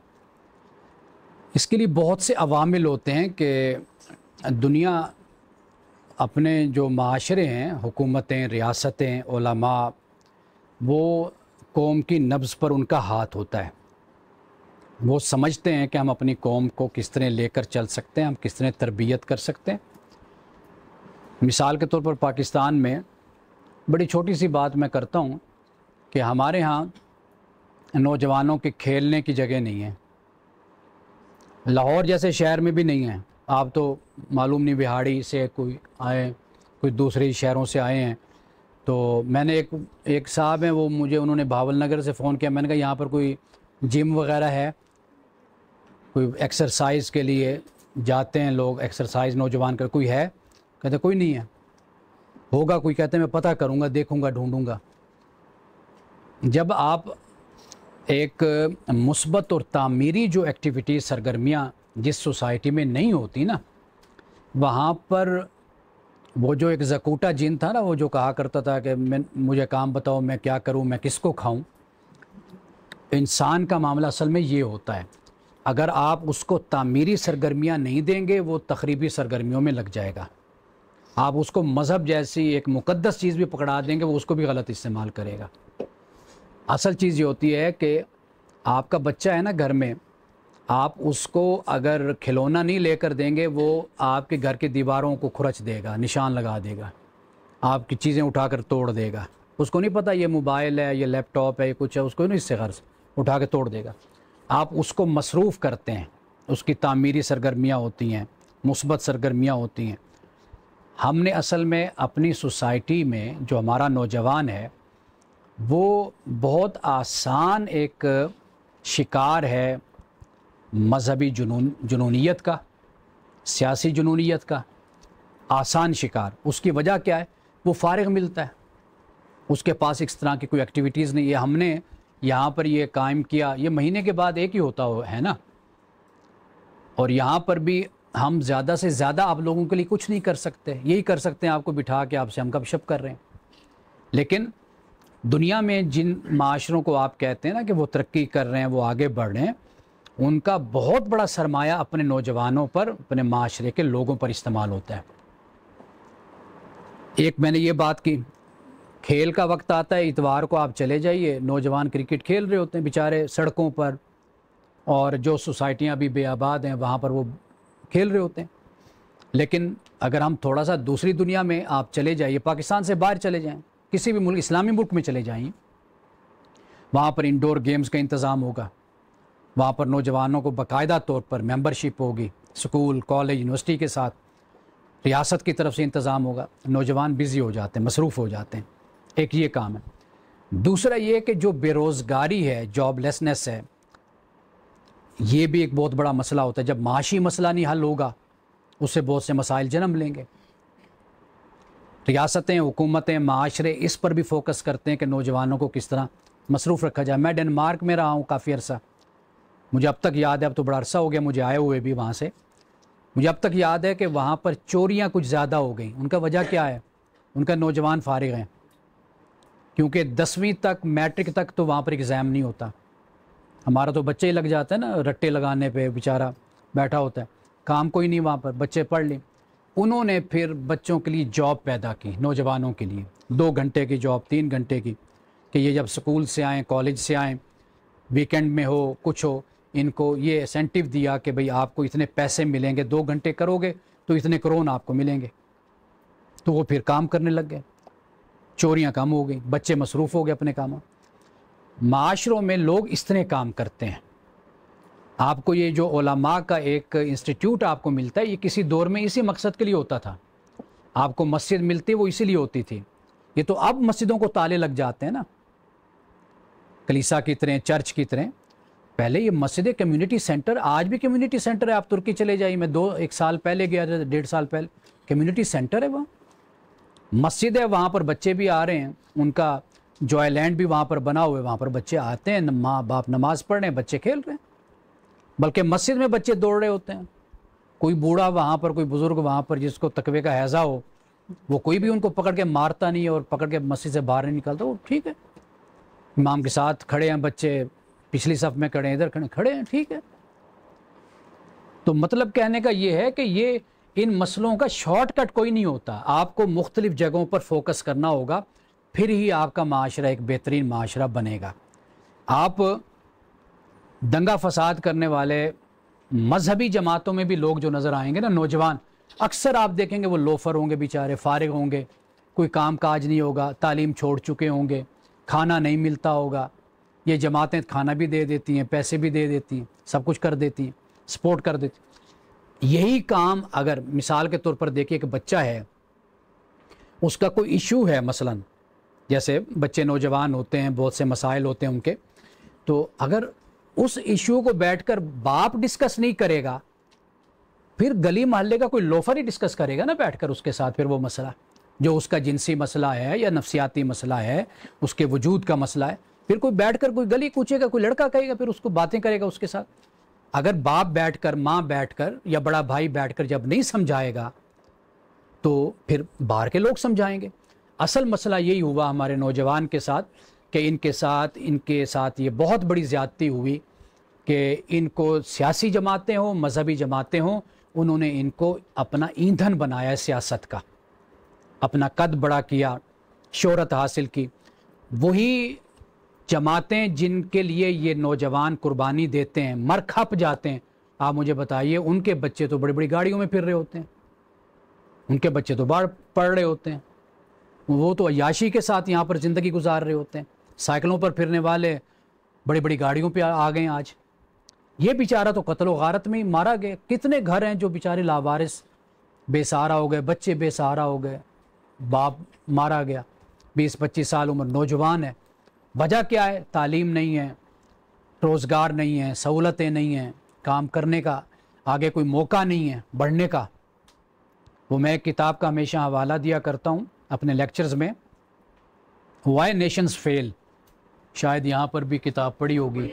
اس کے لیے بہت سے عوامل ہوتے ہیں کہ دنیا اپنے جو معاشرے ہیں، حکومتیں، ریاستیں، علماء، وہ قوم کی نبض پر ان کا ہاتھ ہوتا ہے، وہ سمجھتے ہیں کہ ہم اپنی قوم کو کس طرح لے کر چل سکتے ہیں، ہم کس طرح تربیت کر سکتے ہیں۔ مثال کے طور پر پاکستان میں بڑی چھوٹی سی بات میں کرتا ہوں کہ ہمارے ہاں نوجوانوں کے کھیلنے کی جگہ نہیں ہے، لاہور جیسے شہر میں بھی نہیں ہے۔ آپ تو معلوم نہیں بہاڑی سے کوئی آئے، کوئی دوسرے شہروں سے آئے ہیں، تو میں نے ایک صاحب ہیں، وہ مجھے انہوں نے بھاول نگر سے فون کیا، میں نے کہا یہاں پر کوئی جم وغیرہ ہے، کوئی ایکسرسائز کے لیے جاتے ہیں لوگ، ایکسرسائز نوجوان کا کوئی ہے؟ کہتے کوئی نہیں ہے۔ ہوگا کوئی؟ کہتے میں پتہ کروں گا، دیکھوں گا، ڈھونڈوں گا۔ جب آپ ایک مثبت اور تعمیری جو ایکٹیویٹی سرگرمیاں جس سوسائٹی میں نہیں ہوتی نا، وہاں پر وہ جو ایک زکوٹا جن تھا نا، وہ جو کہا کرتا تھا کہ مجھے کام بتاؤ، میں کیا کروں، میں کس کو کھاؤں، انسان کا معاملہ اصل میں یہ ہوتا ہے۔ اگر آپ اس کو تعمیری سرگرمیاں نہیں دیں گے، وہ تخریبی سرگرمیوں میں لگ جائے گا۔ آپ اس کو مذہب جیسی ایک مقدس چیز بھی پکڑا دیں گے، وہ اس کو بھی غلط استعمال کرے گا۔ اصل چیز یہ ہوتی ہے کہ آپ کا بچہ ہے نا گھر میں، آپ اس کو اگر کھلونا نہیں لے کر دیں گے، وہ آپ کے گھر کی دیواروں کو کھرچ دے گا، نشان لگا دے گا، آپ کی چیزیں اٹھا کر توڑ دے گا۔ اس کو نہیں پتہ یہ موبائل ہے، یہ لیپ ٹاپ ہے، یہ کچھ ہے، اس کو نہیں، اس سے غرض اٹھا کے توڑ دے گا۔ آپ اس کو مصروف کرتے ہیں، اس کی تعمیری سرگرمیاں ہوتی ہیں، مثبت سرگرمیاں ہوتی ہیں۔ ہم نے اصل میں اپنی سوسائٹی میں جو ہمارا نوجوان ہے، وہ بہت آسان ایک شکار ہے مذہبی جنونیت کا، سیاسی جنونیت کا، آسان شکار۔ اس کی وجہ کیا ہے؟ وہ فارغ ملتا ہے، اس کے پاس اس طرح کی کوئی ایکٹیویٹیز نہیں ہے۔ ہم نے یہاں پر یہ قائم کیا، یہ مہینے کے بعد ایک ہی ہوتا ہے نا، اور یہاں پر بھی ہم زیادہ سے زیادہ آپ لوگوں کے لیے کچھ نہیں کر سکتے، یہی کر سکتے ہیں آپ کو بٹھا کے آپ سے ہم گپ شپ کر رہے ہیں۔ لیکن دنیا میں جن معاشروں کو آپ کہتے ہیں نا کہ وہ ترقی کر رہے ہیں، وہ آگے بڑھ رہے ہیں، ان کا بہت بڑا سرمایہ اپنے نوجوانوں پر، اپنے معاشرے کے لوگوں پر استعمال ہوتا ہے۔ ایک میں نے یہ بات کی، کھیل کا وقت آتا ہے، اتوار کو آپ چلے جائیے، نوجوان کرکٹ کھیل رہے ہوتے ہیں بیچارے سڑکوں پر، اور جو سوسائٹیاں ابھی بے آباد ہیں وہاں پر وہ کھیل رہے ہوتے ہیں۔ لیکن اگر ہم تھوڑا سا دوسری دنیا میں آپ چلے جائیے، پاکستان سے باہر چلے جائیں، کسی بھی ملک، اسلامی ملک میں چلے جائیں، وہاں پر انڈور گیمز کا انتظام ہوگا، وہاں پر نوجوانوں کو باقاعدہ طور پر ممبرشپ ہوگی، سکول، کالج، یونیورسٹی کے ساتھ ریاست کی طرف سے انتظام ہوگا۔ نوجوان بزی ہو جاتے ہیں، مصروف ہو جاتے ہیں، ایک یہ کام ہے۔ دوسرا یہ کہ جو بے روزگاری ہے، جاب لیسنس ہے، یہ بھی ایک بہت بڑا مسئلہ ہوتا ہے۔ جب معاشی مسئلہ نہیں حل ہوگا، اس سے بہت سے مسائل جنم لیں گے۔ ریاستیں, حکومتیں, معاشرے اس پر بھی فوکس کرتے ہیں کہ نوجوانوں کو کس طرح مصروف رکھا جائے. میں ڈنمارک میں رہا ہوں کافی عرصہ, مجھے اب تک یاد ہے, اب تو بڑا عرصہ ہو گیا مجھے آئے ہوئے بھی وہاں سے, مجھے اب تک یاد ہے کہ وہاں پر چوریاں کچھ زیادہ ہو گئیں. ان کا وجہ کیا ہے؟ ان کا نوجوان فارغ ہیں, کیونکہ 10ویں تک, میٹرک تک تو وہاں پر ایگزام نہیں ہوتا. ہمارا تو بچے ہی لگ جاتا ہے نا رٹے لگانے پہ, بیچارہ بیٹھا ہوتا ہے, کام کوئی نہیں وہاں پر, بچے پڑھ لیں. انہوں نے پھر بچوں کے لیے جاب پیدا کی, نوجوانوں کے لیے 2 گھنٹے کی جاب, 3 گھنٹے کی, کہ یہ جب سکول سے آئیں, کالج سے آئیں, ویکنڈ میں ہو, کچھ ہو, ان کو یہ انسینٹیو دیا کہ بھئی آپ کو اتنے پیسے ملیں گے, 2 گھنٹے کرو گے تو اتنے کروڑ آپ کو ملیں گے. تو وہ پھر کام کرنے لگ گئے, چوریاں کم ہو گئیں, بچے مصروف ہو گئے اپنے کاموں. معاشروں میں لوگ اس طرح کام کرتے ہیں. آپ کو یہ جو علماء کا ایک انسٹیٹیوٹ آپ کو ملتا ہے, یہ کسی دور میں اسی مقصد کے لیے ہوتا تھا. آپ کو مسجد ملتی وہ اسی لیے ہوتی تھی. یہ تو اب مسجدوں کو تالے لگ جاتے ہیں نا, کلیسا کی طرح, چرچ کی طرح. پہلے یہ مسجد کمیونٹی سینٹر, آج بھی کمیونٹی سینٹر ہے. آپ ترکی چلے جائیے, میں 1 سال پہلے گیا تھا, 1.5 سال پہلے, کمیونٹی سینٹر ہے وہاں, مسجد ہے, وہاں پر بچے بھی آ رہے ہیں. ان کا جوائے لینڈ بھی وہاں پر بنا ہوئے, وہاں پر بچے آتے ہیں, ماں باپ نماز پڑھ رہے ہیں, بچے کھیل رہے ہیں. بلکہ مسجد میں بچے دوڑ رہے ہوتے ہیں. کوئی بوڑھا وہاں پر, کوئی بزرگ وہاں پر جس کو تقوی کا ہیضہ ہو, وہ کوئی بھی ان کو پکڑ کے مارتا نہیں اور پکڑ کے مسجد سے باہر نہیں نکالتا. وہ ٹھیک ہے, امام کے ساتھ کھڑے ہیں بچے, پچھلی صف میں کھڑے ہیں, ادھر کھڑے ہیں, ٹھیک ہے. تو مطلب کہنے کا یہ ہے کہ یہ ان مسئلوں کا شارٹ کٹ کوئی نہیں ہوتا. آپ کو مختلف جگہوں پر فوکس کرنا ہوگا, پھر ہی آپ کا معاشرہ ایک بہترین معاشرہ بنے گا. آپ دنگا فساد کرنے والے مذہبی جماعتوں میں بھی لوگ جو نظر آئیں گے نا, نوجوان, اکثر آپ دیکھیں گے وہ لوفر ہوں گے, بیچارے فارغ ہوں گے, کوئی کام کاج نہیں ہوگا, تعلیم چھوڑ چکے ہوں گے, کھانا نہیں ملتا ہوگا. یہ جماعتیں کھانا بھی دے دیتی ہیں, پیسے بھی دے دیتی ہیں, سب کچھ کر دیتی ہیں, سپورٹ کر دیتی ہیں. یہی کام اگر مثال کے طور پر دیکھیے کہ بچہ ہے, اس کا کوئی ایشو ہے, مثلا جیسے بچے نوجوان ہوتے ہیں, بہت سے مسائل ہوتے ہیں ان کے, تو اگر اس ایشو کو بیٹھ کر باپ ڈسکس نہیں کرے گا, پھر گلی محلے کا کوئی لوفر ہی ڈسکس کرے گا نا بیٹھ کر اس کے ساتھ. پھر وہ مسئلہ جو اس کا جنسی مسئلہ ہے یا نفسیاتی مسئلہ ہے, اس کے وجود کا مسئلہ ہے, پھر کوئی بیٹھ کر کوئی گلی کوچے گا, کوئی لڑکا کہے گا, پھر اس کو باتیں کرے گا اس کے ساتھ. اگر باپ بیٹھ کر, ماں بیٹھ کر یا بڑا بھائی بیٹھ کر جب نہیں سمجھائے گا تو پھر باہر کے لوگ سمجھائیں گے. اصل مسئلہ یہی ہوا ہمارے نوجوان کے ساتھ کہ ان کے ساتھ یہ بہت بڑی زیادتی ہوئی کہ ان کو سیاسی جماعتیں ہوں, مذہبی جماعتیں ہوں, انہوں نے ان کو اپنا ایندھن بنایا سیاست کا, اپنا قد بڑا کیا, شہرت حاصل کی. وہی جماعتیں جن کے لیے یہ نوجوان قربانی دیتے ہیں, مر کھپ جاتے ہیں, آپ مجھے بتائیے ان کے بچے تو بڑی بڑی گاڑیوں میں پھر رہے ہوتے ہیں, ان کے بچے تو باہر پڑھ رہے ہوتے ہیں, وہ تو عیاشی کے ساتھ یہاں پر زندگی گزار رہے ہوتے ہیں. سائیکلوں پر پھرنے والے بڑی بڑی گاڑیوں پہ آ گئے ہیں آج. یہ بیچارہ تو قتل و غارت میں ہی مارا گیا. کتنے گھر ہیں جو بیچارے لاوارث بے سہارا ہو گئے, بچے بے سہارا ہو گئے, باپ مارا گیا, 20-25 سال عمر, نوجوان ہے. وجہ کیا ہے؟ تعلیم نہیں ہے, روزگار نہیں ہے, سہولتیں نہیں ہیں, کام کرنے کا آگے کوئی موقع نہیں ہے بڑھنے کا. وہ میں ایک کتاب کا ہمیشہ حوالہ دیا کرتا ہوں اپنے لیکچرز میں, وائی نیشنز فیل. شاید یہاں پر بھی کتاب پڑھی ہوگی.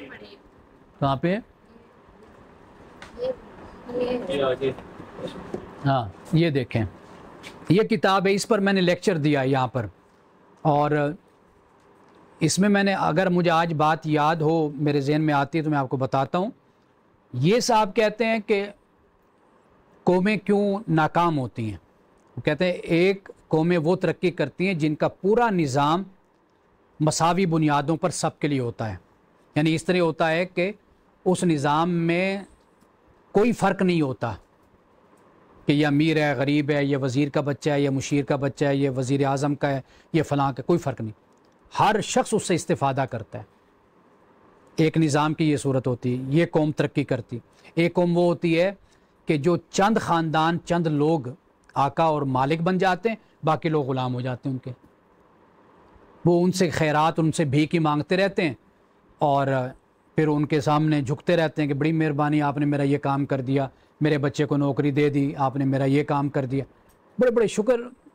کہاں پہ؟ ہاں یہ دیکھیں, یہ کتاب ہے, اس پر میں نے لیکچر دیا یہاں پر, اور اس میں نے, اگر مجھے آج بات یاد ہو, میرے ذہن میں آتی ہے تو میں آپ کو بتاتا ہوں. یہ صاحب کہتے ہیں کہ قومیں کیوں ناکام ہوتی ہیں. وہ کہتے ہیں ایک قومیں وہ ترقی کرتی ہیں جن کا پورا نظام مساوی بنیادوں پر سب کے لیے ہوتا ہے. یعنی اس طرح ہوتا ہے کہ اس نظام میں کوئی فرق نہیں ہوتا کہ یہ امیر ہے, غریب ہے, یہ وزیر کا بچہ ہے, یہ مشیر کا بچہ ہے, یہ وزیر اعظم کا ہے, یہ فلاں کا, کوئی فرق نہیں. ہر شخص اس سے استفادہ کرتا ہے. ایک نظام کی یہ صورت ہوتی ہے, یہ قوم ترقی کرتی. ایک قوم وہ ہوتی ہے کہ جو چند خاندان, چند لوگ آقا اور مالک بن جاتے ہیں, باقی لوگ غلام ہو جاتے ہیں ان کے. وہ ان سے خیرات, ان سے بھیک ہی مانگتے رہتے ہیں, اور پھر ان کے سامنے جھکتے رہتے ہیں کہ بڑی مہربانی, آپ نے میرا یہ کام کر دیا, میرے بچے کو نوکری دے دی, آپ نے میرا یہ کام کر دیا, بڑے بڑے شکر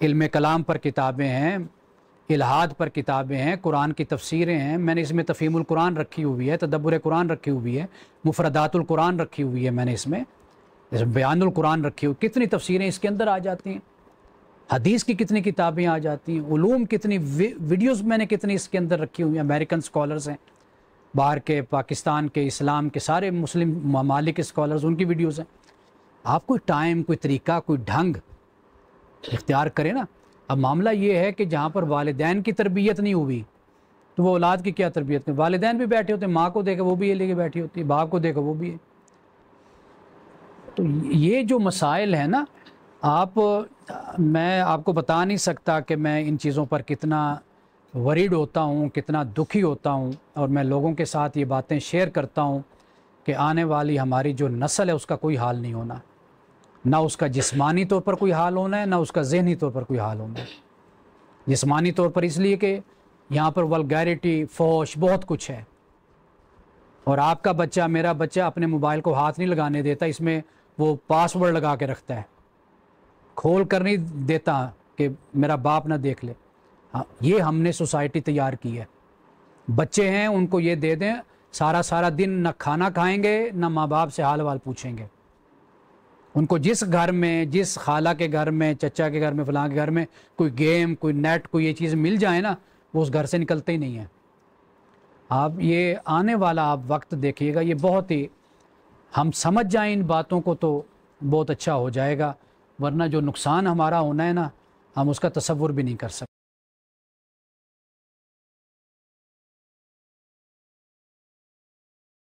علم کلام پر کتابیں ہیں، الہاد پر کتابیں ہیں، قرآن کی تفسیریں ہیں، میں نے اس میں تفہیم القرآن رکھی ہوئی ہے، تدبر قرآن رکھی ہوئی ہے، مفردات القرآن رکھی ہوئی ہے، میں نے اس میں بیان القرآن رکھی ہوئی، کتنی تفسیریں اس کے اندر آ جاتی ہیں، حدیث کی کتنی کتابیں آ جاتی ہیں، علوم کتنی ویڈیوز میں نے کتنی اس کے اندر رکھی ہوئی ہیں، امریکن سکولرز ہیں، باہر کے، پاکستان کے، اسلام کے سارے مسلم ممالک کے سکولرز، ان کی ویڈیوز ہیں۔ آپ کوئی ٹائم، کوئی طریقہ، کوئی ڈھنگ اختیار کریں نا۔ اب معاملہ یہ ہے کہ جہاں پر والدین کی تربیت نہیں ہوئی تو وہ اولاد کی کیا تربیت کریں؟ والدین بھی بیٹھے ہوتے ہیں، ماں کو دیکھے وہ بھی یہ لے کے بیٹھی ہوتی ہے، باپ کو دیکھے وہ بھی ہے۔ تو یہ جو مسائل ہیں نا، میں آپ کو بتا نہیں سکتا کہ میں ان چیزوں پر کتنا وریڈ ہوتا ہوں، کتنا دکھی ہوتا ہوں، اور میں لوگوں کے ساتھ یہ باتیں شیئر کرتا ہوں کہ آنے والی ہماری جو نسل ہے اس کا کوئی حال نہیں ہونا، نہ اس کا جسمانی طور پر کوئی حال ہونا ہے، نہ اس کا ذہنی طور پر کوئی حال ہونا ہے۔ جسمانی طور پر اس لیے کہ یہاں پر ولگیرٹی، فحش، بہت کچھ ہے، اور آپ کا بچہ، میرا بچہ اپنے موبائل کو ہاتھ نہیں لگانے دیتا، اس میں وہ پاس ورڈ لگا کے رکھتا ہے، کھول کر نہیں دیتا کہ میرا باپ نہ دیکھ لے۔ یہ ہم نے سوسائٹی تیار کی ہے۔ بچے ہیں، ان کو یہ دے دیں، سارا دن نہ کھانا کھائیں گے، نہ ماں باپ سے حال پوچھیں گے۔ ان کو جس گھر میں، جس خالہ کے گھر میں، چچا کے گھر میں، فلاں کے گھر میں کوئی گیم، کوئی نیٹ، کوئی یہ چیز مل جائے نا، وہ اس گھر سے نکلتے ہی نہیں ہیں۔ آپ یہ آنے والا آپ وقت دیکھیے گا، یہ بہت ہی، ہم سمجھ جائیں ان باتوں کو تو بہت اچھا ہو جائے گا، ورنہ جو نقصان ہمارا ہونا ہے نا، ہم اس کا تصور بھی نہیں کر سکتے۔